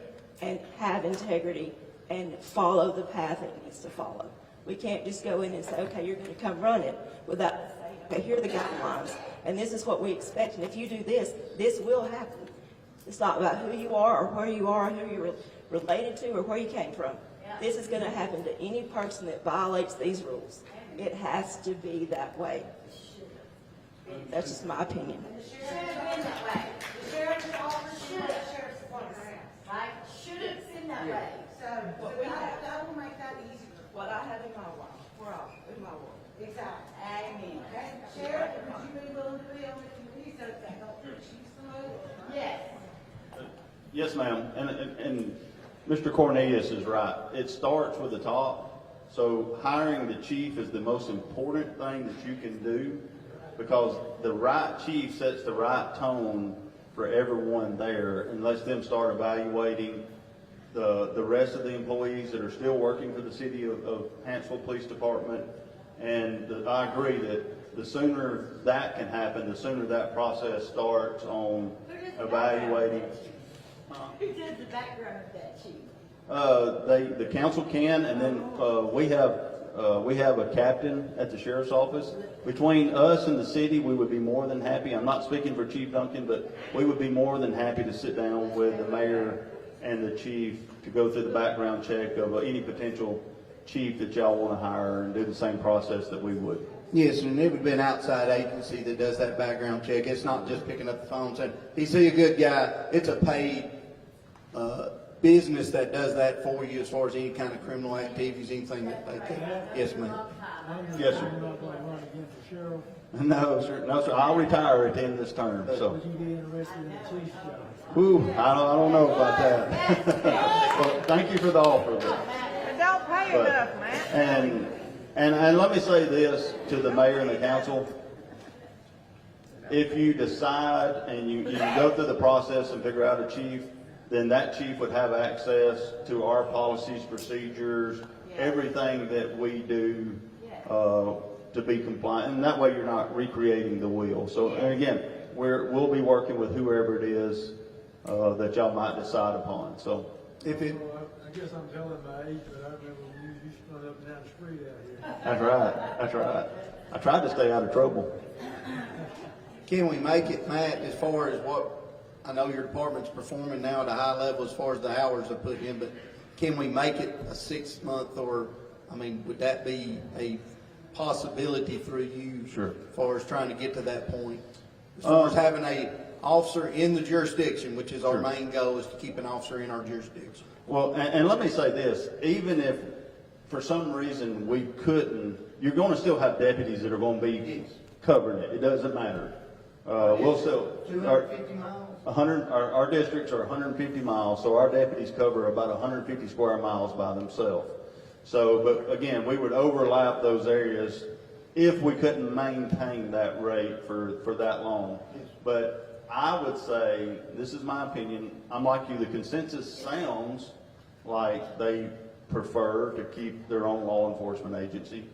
and have integrity and follow the path it needs to follow. We can't just go in and say, okay, you're going to come run it, without saying, okay, here are the guidelines, and this is what we expect, and if you do this, this will happen. It's not about who you are or where you are, or who you're related to, or where you came from. This is going to happen to any person that violates these rules. It has to be that way. That's just my opinion. Should have been that way. The sheriff's office should have sheriff's department, right? Should have been that way. So that will make that easier. What I have in my world, we're all in my world. Exactly. Amen. Okay, Sheriff, would you be willing to be on the committee so that help the chiefs promote? Yes. Yes, ma'am, and Mr. Cornelius is right. It starts with the top, so hiring the chief is the most important thing that you can do, because the right chief sets the right tone for everyone there and lets them start evaluating the rest of the employees that are still working for the city of Hanceville Police Department. And I agree that the sooner that can happen, the sooner that process starts on evaluating. Who does the background of that chief? The council can, and then we have a captain at the sheriff's office. Between us and the city, we would be more than happy. I'm not speaking for Chief Duncan, but we would be more than happy to sit down with the mayor and the chief to go through the background check of any potential chief that y'all want to hire and do the same process that we would. Yes, and it would be an outside agency that does that background check. It's not just picking up the phone and saying, he's a good guy. It's a paid business that does that for you as far as any kind of criminal activities, anything that they can. Yes, ma'am. Yes, sir. You're not going to run against the sheriff? No, sir. No, sir. I'll retire at the end of this term. So. Would you be interested in the chief's job? Ooh, I don't know about that. Well, thank you for the offer. But don't pay enough, man. And let me say this to the mayor and the council. If you decide and you go through the process and figure out a chief, then that chief would have access to our policies, procedures, everything that we do to be compliant. And that way you're not recreating the wheel. So, and again, we'll be working with whoever it is that y'all might decide upon. So, if it, I guess I'm telling my age, but I remember when you used to run up and down the street out here. that's right. That's right. I tried to stay out of trouble. Can we make it, Matt, as far as what, I know your department's performing now at a high level as far as the hours they put in, but can we make it a 6 month, or, I mean, would that be a possibility through you? Sure. As far as trying to get to that point? As far as having a officer in the jurisdiction, which is our main goal, is to keep an officer in our jurisdiction. Well, and let me say this, even if for some reason we couldn't, you're going to still have deputies that are going to be covering it. It doesn't matter. We'll still, 250 miles? our districts are 150 miles, so our deputies cover about 150 square miles by themselves. So, but again, we would overlap those areas if we couldn't maintain that rate for that long. But I would say, this is my opinion, I'm like you, the consensus sounds like they prefer to keep their own law enforcement agency.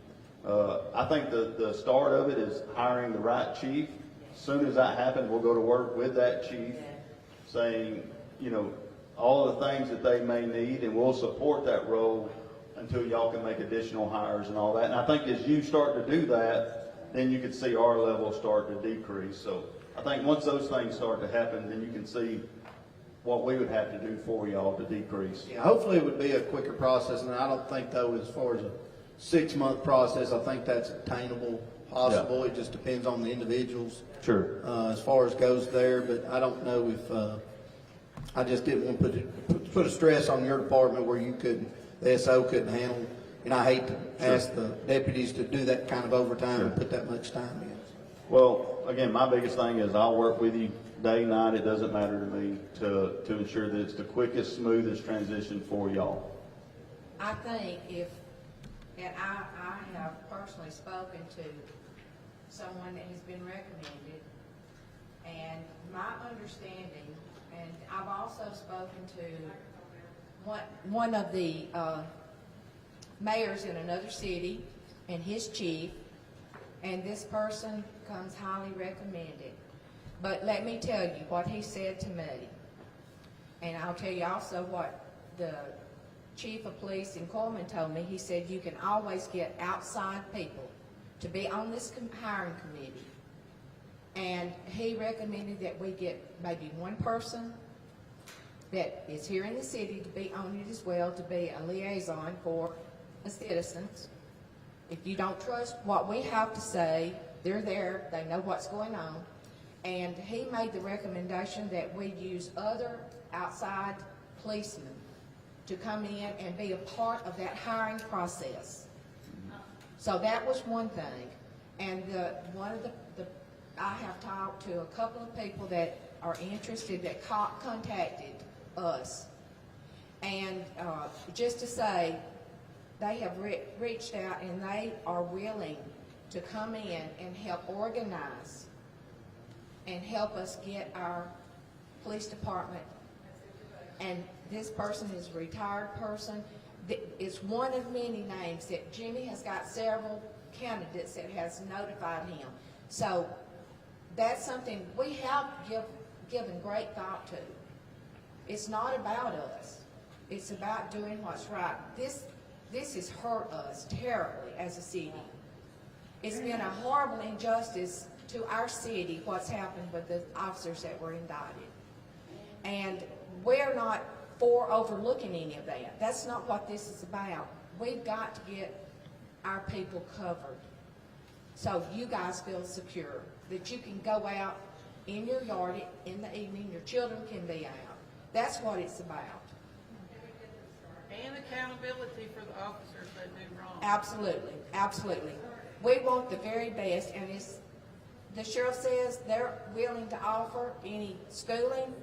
I think the start of it is hiring the right chief. As soon as that happens, we'll go to work with that chief, saying, all the things that they may need, and we'll support that role until y'all can make additional hires and all that. And I think as you start to do that, then you can see our level start to decrease. So I think once those things start to happen, then you can see what we would have to do for y'all to decrease. Yeah, hopefully it would be a quicker process, and I don't think though as far as a 6-month process, I think that's attainable, possible. Yeah. It just depends on the individuals. Sure. As far as goes there, but I don't know if, I just didn't want to put a stress on your department where the SO couldn't handle, and I hate to ask the deputies to do that kind of overtime and put that much time in. Well, again, my biggest thing is I'll work with you day, night, it doesn't matter to me, to ensure that it's the quickest, smoothest transition for y'all. I think and I have personally spoken to someone that has been recommended, and my understanding, and I've also spoken to one of the mayors in another city and his chief, and this person comes highly recommended. But let me tell you what he said to me, and I'll tell you also what the chief of police in Coleman told me. He said you can always get outside people to be on this hiring committee, and he recommended that we get maybe one person that is here in the city to be on it as well, to be a liaison for the citizens. If you don't trust what we have to say, they're there, they know what's going on. And he made the recommendation that we use other outside policemen to come in and be a part of that hiring process. So that was one thing. And I have talked to a couple of people that are interested that contacted us. And just to say, they have reached out and they are willing to come in and help organize and help us get our police department. And this person is a retired person. It's one of many names that Jimmy has got several candidates that has notified him. So that's something we have given great thought to. It's not about us. It's about doing what's right. This has hurt us terribly as a city. It's been a horrible injustice to our city, what's happened with the officers that were indicted. And we're not for overlooking any of that. That's not what this is about. We've got to get our people covered so you guys feel secure, that you can go out in your yard in the evening, your children can be out. That's what it's about. And accountability for the officers that do wrong. Absolutely, absolutely. We want the very best, and the sheriff says they're willing to offer any schooling.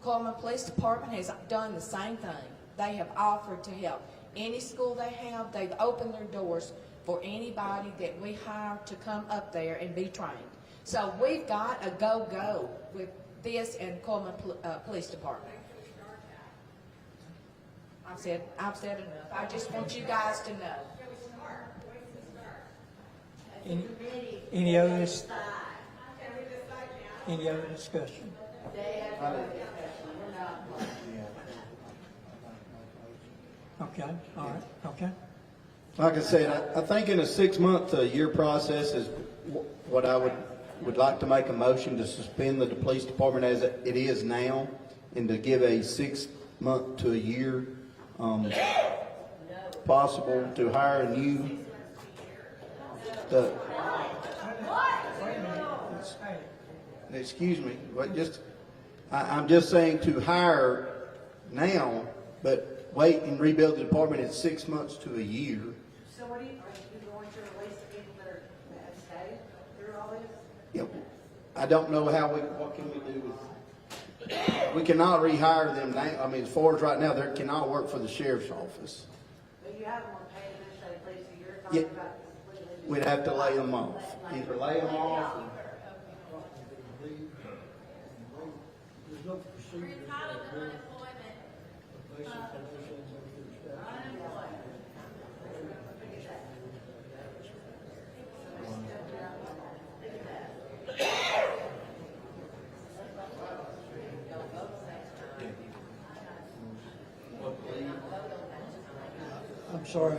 Coleman Police Department has done the same thing. They have offered to help. Any school they have, they've opened their doors for anybody that we hire to come up there and be trained. So we've got a go-go with this and Coleman Police Department. I've said enough. I just want you guys to know. Any other discussion? Okay, all right, okay. Like I said, I think in a 6-month to a year process is what I would like to make a motion to suspend the police department as it is now, and to give a 6-month to a year possible to hire a new. Excuse me, but I'm just saying to hire now, but wait and rebuild the department in 6 months to a year. So are you going to release the people that have stayed through all this? Yeah, I don't know what can we do with, we cannot rehire them now. I mean, as far as right now, they cannot work for the sheriff's office. But you have them on paid Yeah, we'd have to lay them off. Either lay them off. There's no procedure. We're entitled to unemployment. I'm sorry.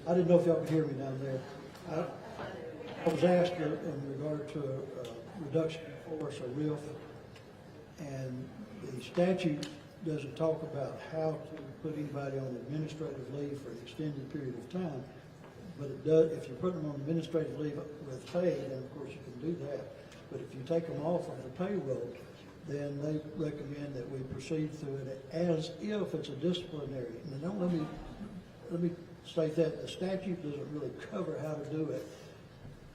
I didn't know if y'all could hear me down there. I was asked in regard to a reduction in force, a RIF, and the statute doesn't talk about how to put anybody on administrative leave for an extended period of time. But it does, if you put them on administrative leave with pay, then of course you can do that. But if you take them off of the payroll, then they recommend that we proceed through it as if it's a disciplinary. Now, let me state that the statute doesn't really cover how to do it.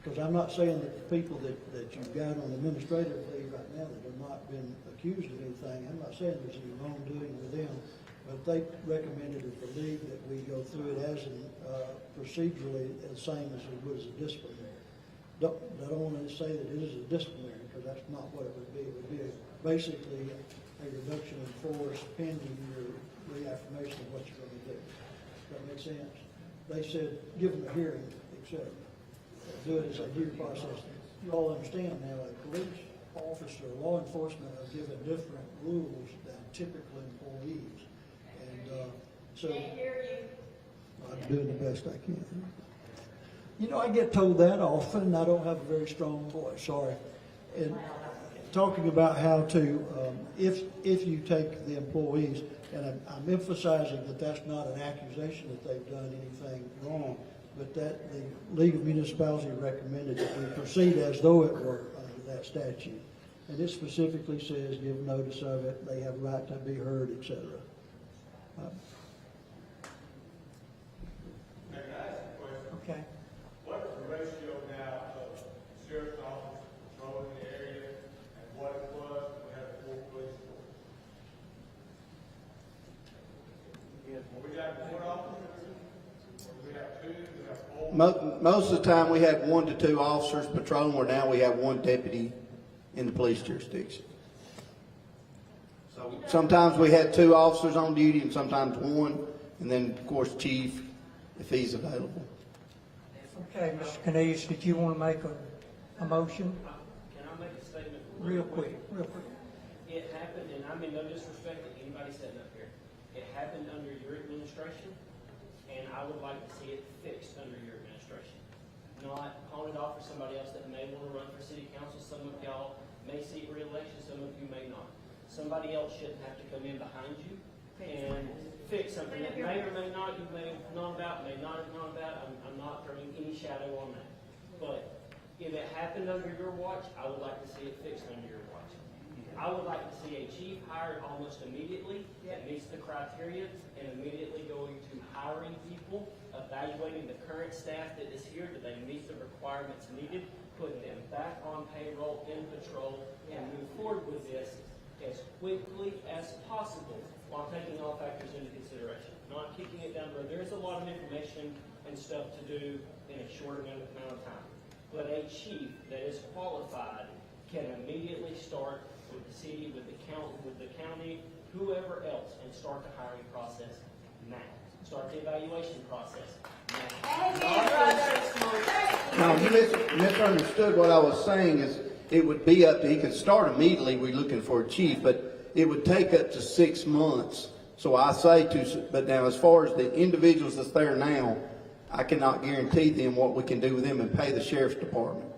Because I'm not saying that the people that you've got on administrative leave right now that have not been accused of anything, I'm not saying there's any wrongdoing with them, but they recommended at the league that we go through it as procedurally the same as it was a disciplinary. I don't want to say that it is a disciplinary, because that's not what it would be. It would be basically a reduction in force pending your reaffirmation of what you're going to do. Does that make sense? They said, give them a hearing, etc. Do it as a due process. You all understand now, a police officer, law enforcement are given different rules than typical employees. And so I'm doing the best I can. You know, I get told that often. I don't have a very strong voice, sorry. And talking about how to, if you take the employees, and I'm emphasizing that that's not an accusation that they've done anything wrong, but that the League of Municipalities recommended that we proceed as though it were under that statute. And it specifically says, give notice of it, they have a right to be heard, etc. Okay. What is the ratio now of sheriff's office patrolling the area and what it was when we had a full police force? When we got 4 officers, we have 2, we have 4. Most of the time, we had 1 to 2 officers patrolling, where now we have 1 deputy in the police jurisdiction. So sometimes we had 2 officers on duty, and sometimes 1, and then, of course, chief, if he's available. Okay, Mr. Canese, did you want to make a motion? Can I make a statement? Real quick. It happened, and I mean no disrespect to anybody sitting up here. It happened under your administration, and I would like to see it fixed under your administration. Not pawn it off for somebody else that may want to run for city council. Some of y'all may seek re-election, some of you may not. Somebody else shouldn't have to come in behind you and fix something that may or may not, you may have known about, may not have known about. I'm not throwing any shadow on that. But if it happened under your watch, I would like to see it fixed under your watch. I would like to see a chief hired almost immediately that meets the criteria, and immediately going to hiring people, evaluating the current staff that is here, do they meet the requirements needed, putting them back on payroll, in patrol, and move forward with this as quickly as possible while taking all factors into consideration. Not kicking it down the road. There's a lot of information and stuff to do in a short amount of time. But a chief that is qualified can immediately start with the city, with the county, whoever else, and start the hiring process now. Start the evaluation process now. No, you misunderstood what I was saying. Is it would be up to, he could start immediately, we're looking for a chief, but it would take up to 6 months. So I say but now as far as the individuals that's there now, I cannot guarantee them what we can do with them and pay the sheriff's department.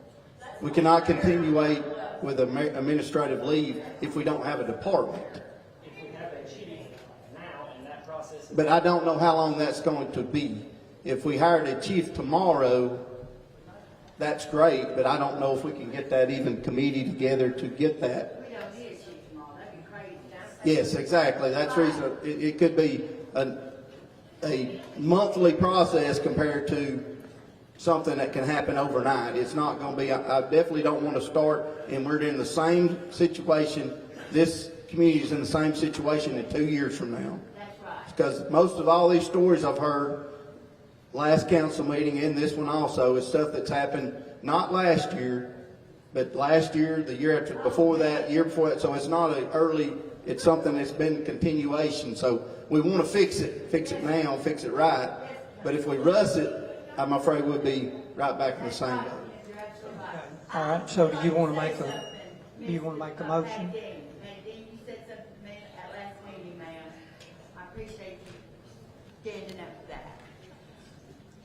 We cannot continuate with administrative leave if we don't have a department. If we have a chief now and that process is... But I don't know how long that's going to be. If we hired a chief tomorrow, that's great, but I don't know if we can get that even committee together to get that. We don't need a chief tomorrow, that'd be crazy. Yes, exactly. That's the reason. It could be a monthly process compared to something that can happen overnight. It's not going to be, I definitely don't want to start and we're in the same situation. This community is in the same situation in 2 years from now. That's right. Because most of all these stories I've heard, last council meeting and this one also is stuff that's happened not last year, but last year, the year after, before that, year before that. So it's not an early, it's something that's been continuation. So we want to fix it now, fix it right. But if we rush it, I'm afraid we'll be right back in the same boat. All right, so do you want to make a motion? Nadine, you said something at last meeting, ma'am. I appreciate you standing up for that.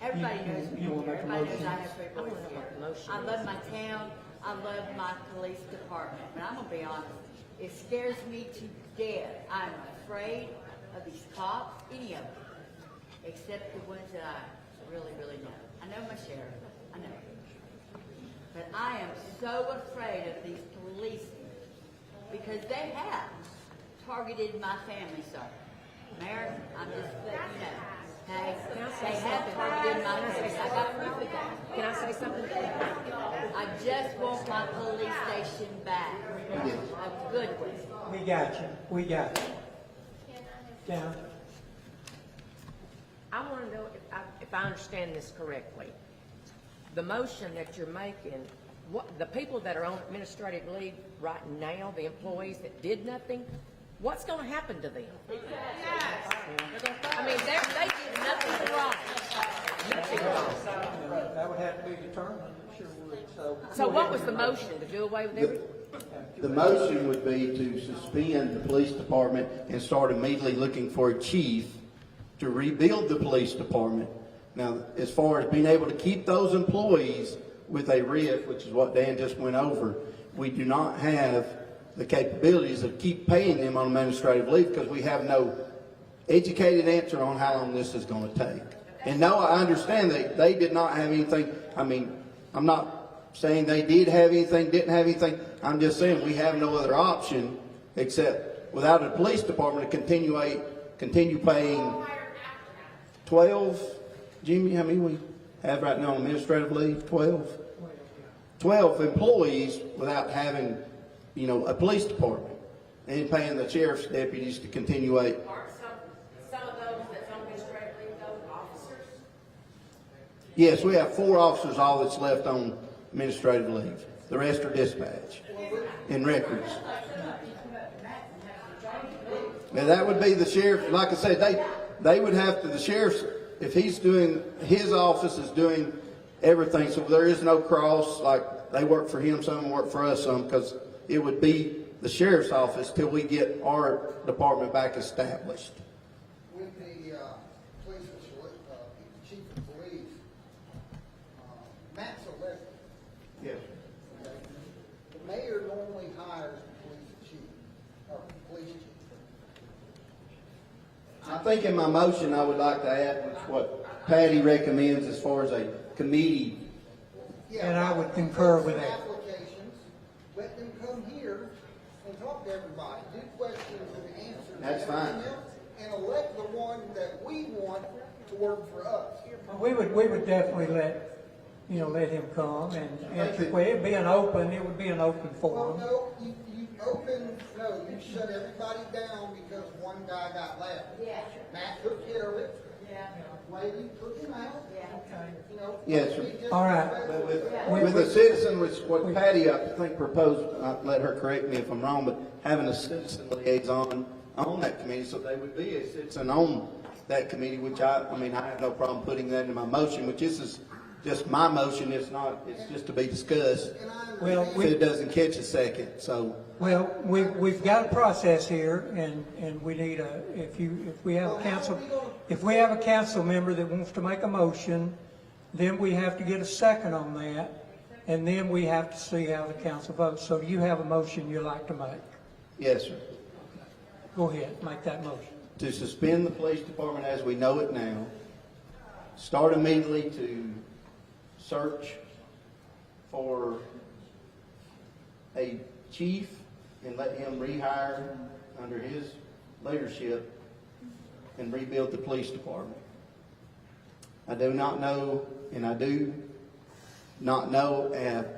Everybody knows me you wanna here. make a Everybody knows motion? I have three boys here. I love my town. I love my police department. But I'm gonna be honest, it scares me to death. I'm afraid of these cops, any of them, except the ones that I really, really know. I know my sheriff. I know. But I am so afraid of these policemen because they have targeted my family, sir. Mayor, I'm just letting you know. Okay? They have targeted my family. I got proof of that. Can I say something? I just want my police station back. A good one. We got you. Yeah. I want to know if I understand this correctly. The motion that you're making, the people that are on administrative leave right now, the employees that did nothing, what's going to happen to them? I mean, they did nothing wrong. Nothing wrong. That would have to be determined, it sure would. So what was the motion, to do away with everything? The motion would be to suspend the police department and start immediately looking for a chief to rebuild the police department. Now, as far as being able to keep those employees with a RIF, which is what Dan just went over, we do not have the capabilities of keep paying them on administrative leave because we have no educated answer on how long this is going to take. And no, I understand they did not have anything. I mean, I'm not saying they did have anything, didn't have anything. I'm just saying we have no other option except without a police department to continue paying 12. Jimmy, how many we have right now on administrative leave? 12? 12 employees without having, a police department and paying the sheriff's deputies to continue. Aren't some of those that's on administrative leave, those officers? Yes, we have 4 officers, all that's left on administrative leave. The rest are dispatch and records. Now that would be the sheriff, like I said, they would have to, the sheriff's, if he's doing, his office is doing everything, so there is no cross, like they work for him, some work for us some, because it would be the sheriff's office till we get our department back established. With the police, chief of police, Matt's elected. Yes. Okay. The mayor normally hires the police chief, or police chief. I think in my motion I would like to add what Patty recommends as far as a committee. And I would concur with that. Applications, let them come here and talk to everybody, do questions and answers. That's fine. And elect the one that we want to work for us. We would definitely let him come and answer. It'd be an open forum. Well, no, you shut everybody down because one guy got left. Yeah. Matt took care of it. Yeah. Lady took him out. Yeah. Yes, sir. we just- All right. With the citizen, which what Patty, I think, proposed, let her correct me if I'm wrong, but having a citizen liaison on that committee, so they would be a citizen on that committee, which I have no problem putting that in my motion, which this is just my motion, it's just to be discussed. Well, If it doesn't catch a second, so. Well, we've got a process here, and we need if we have a council member that wants to make a motion, then we have to get a second on that, and then we have to see how the council votes. So do you have a motion you'd like to make? Yes, sir. Go ahead, make that motion. To suspend the police department as we know it now, start immediately to search for a chief and let him rehire under his leadership and rebuild the police department. I do not know, and I do not know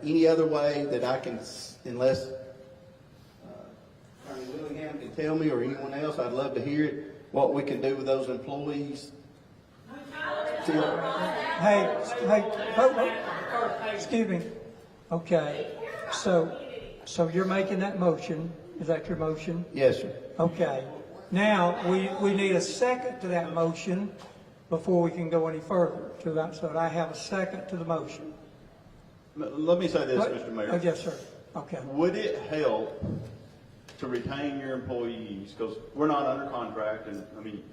any other way that I can, unless Attorney Willingham can tell me or anyone else, I'd love to hear it, what we can do with those employees Hey, excuse me. Okay, so you're making that motion. Is that your motion? Yes, sir. Okay. Now, we need a second to that motion before we can go any further to that. So I have a second to the motion. Let me say this, Mr. Mayor. Oh, yes, sir. Okay. Would it help to retain your employees, because we're not under contract, and, I mean,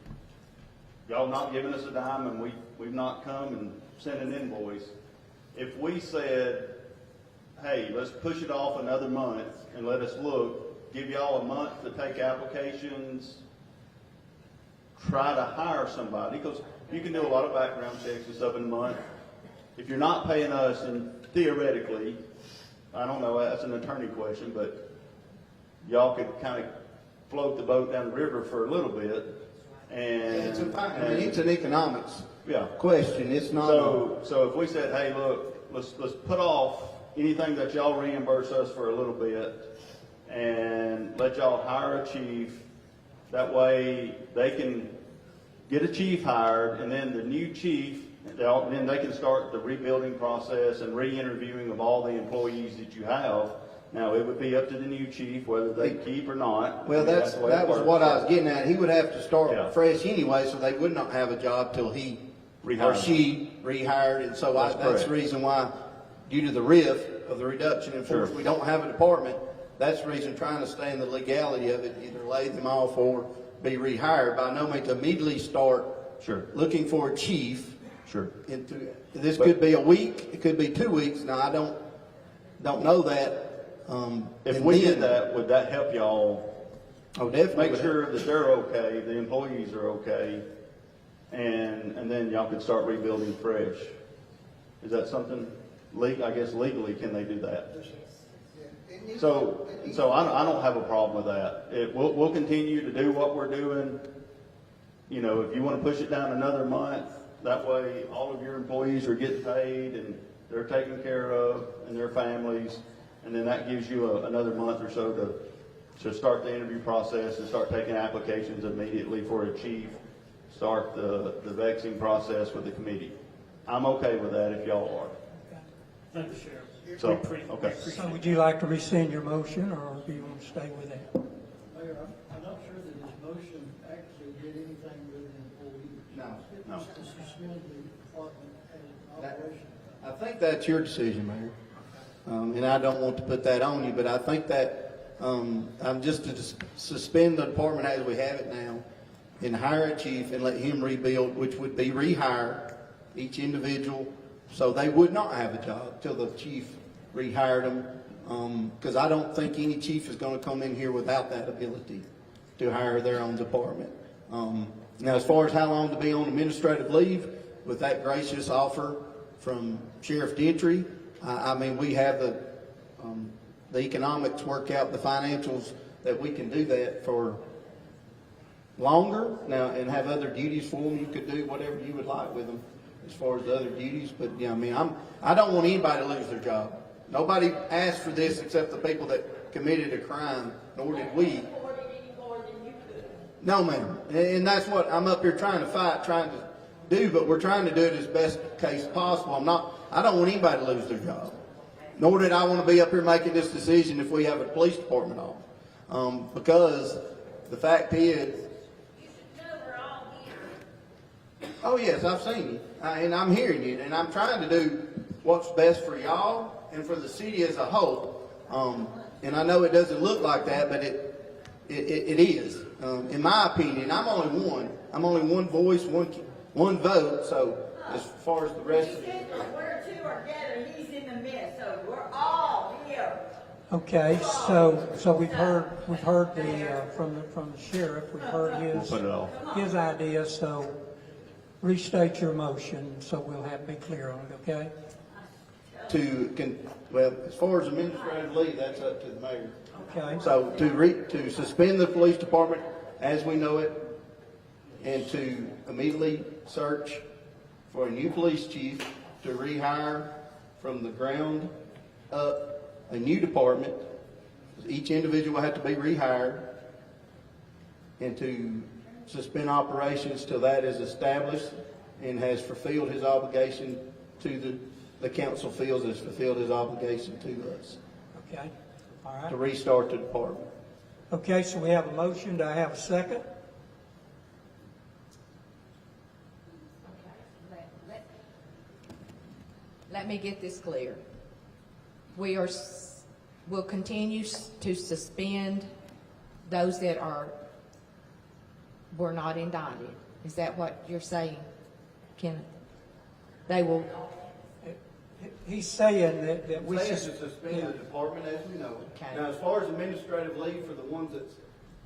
y'all not giving us a dime, and we've not come and sent an invoice. If we said, hey, let's push it off another month and let us look, give y'all a month to take applications, try to hire somebody, because you can do a lot of background checks and stuff in a month. If you're not paying us, and theoretically, I don't know, that's an attorney question, but y'all could kind of float the boat down the river for a little bit. And It's an economics yeah. question. It's not. So if we said, hey, look, let's put off anything that y'all reimburse us for a little bit and let y'all hire a chief. That way they can get a chief hired, and then the new chief, then they can start the rebuilding process and re-interviewing of all the employees that you have. Now, it would be up to the new chief whether they keep or not. Well, That's the way that it was works. what I was getting at. He would have to start Yeah. fresh anyway, so they would not have a job till he or Rehired. she rehired. And so That's that's correct. the reason why, due to the RIF of the reduction in force, Sure. we don't have a department. That's the reason trying to stay in the legality of it, either lay them off or be rehired. By no means immediately start Sure. looking for a chief. Sure. This could be a week, it could be 2 weeks. Now, I don't know that. If and we then- did that, would that help y'all? Oh, definitely. Make sure that they're okay, the employees are okay, and then y'all could start rebuilding fresh. Is that something, I guess legally, can they do that? So I don't have a problem with that. We'll continue to do what we're doing. You know, if you want to push it down another month, that way all of your employees are getting paid and they're taken care of and their families. And then that gives you another month or so to start the interview process and start taking applications immediately for a chief, start the vexing process with the committee. I'm okay with that if y'all are. Thank you, Sheriff. So, okay. So would you like to rescind your motion, or do you want to stay with it? Mayor, I'm not sure that his motion actually did anything with the employees. No. It's to suspend the department as an operation. I think that's your decision, Mayor. And I don't want to put that on you, but I think that I'm just to suspend the department as we have it now and hire a chief and let him rebuild, which would be rehire each individual, so they would not have a job till the chief rehired them. Because I don't think any chief is going to come in here without that ability to hire their own department. Now, as far as how long to be on administrative leave, with that gracious offer from Sheriff Gentry, I mean, we have the economics work out, the financials, that we can do that for longer now and have other duties for them. You could do whatever you would like with them as far as the other duties. But, yeah, I mean, I don't want anybody to lose their job. Nobody asked for this except the people that committed a crime, nor did we. No, ma'am. And that's what I'm up here trying to fight, trying to do, but we're trying to do it as best case possible. I don't want anybody to lose their job. Nor did I want to be up here making this decision if we have a police department on. Because the fact is, oh yes, I've seen you, and I'm hearing you, and I'm trying to do what's best for y'all and for the city as a whole. And I know it doesn't look like that, but it is. In my opinion, I'm only one. I'm only one voice, one vote. So as far as the rest of it. Where two are gathered, he's in the midst, so we're all here. Okay, so we've heard the from the sheriff. We've heard his idea. So restate your motion so we'll have be clear on it. Okay. Well, as far as administrative leave, that's up to the mayor. Okay. So to suspend the police department as we know it, and to immediately search for a new police chief, to rehire from the ground up a new department. Each individual will have to be rehired, and to suspend operations till that is established, and has fulfilled his obligation to the council feels has fulfilled his obligation to us Okay, all to right. restart the department. Okay, so we have a motion. Do I have a second? Let me get this clear. We'll continue to suspend those that were not indicted. Is that what you're saying, Kenneth? They will, He's saying that we Saying should. to suspend the department as we know it. Okay. Now, as far as administrative leave for the ones that's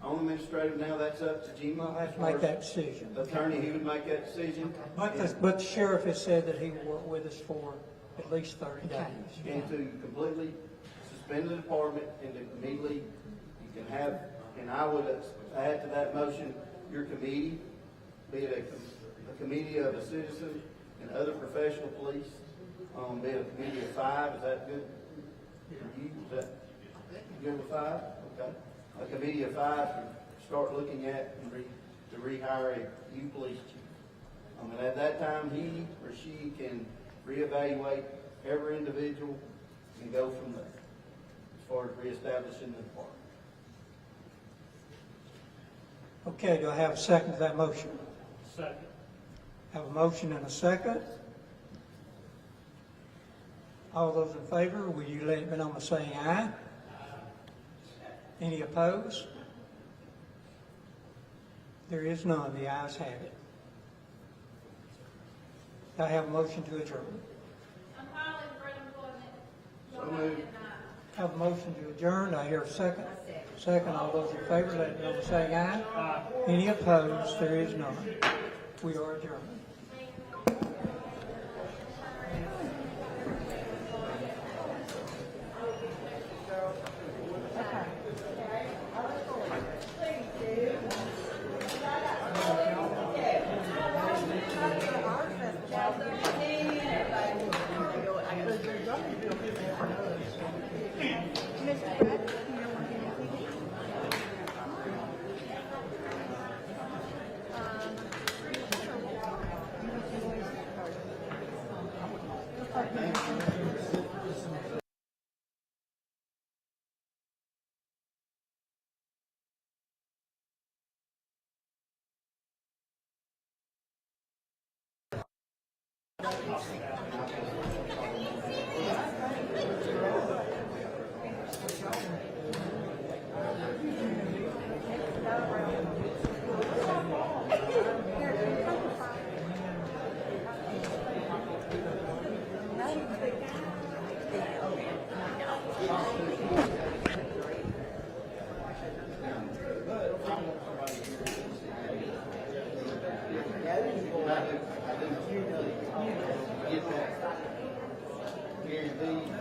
on administrative now, that's up to Jimmy. We'll have to make that decision. The attorney, he would make that decision. But the sheriff has said that he will work with us for at least 30 days. And to completely suspend the department and to immediately, you can have, and I would add to that motion, your committee, be it a committee of a citizen and other professional police, be it a committee of 5, is that good for you? Is that good with 5? Okay. A committee of 5 to start looking at and to rehire a new police chief. And at that time, he or she can reevaluate every individual and go from there as far as reestablishing the department. Okay, do I have a second to that motion? Second. Have a motion and a second. All those in favor, will you let me know by saying aye? Any opposed? There is none. The ayes have it. Do I have a motion to adjourn? I'm filing for employment. So moved. Have a motion to adjourn. Do I hear a second? Second. All those in favor, let me know by saying aye. Any opposed? There is none. We are adjourned. Guarantee.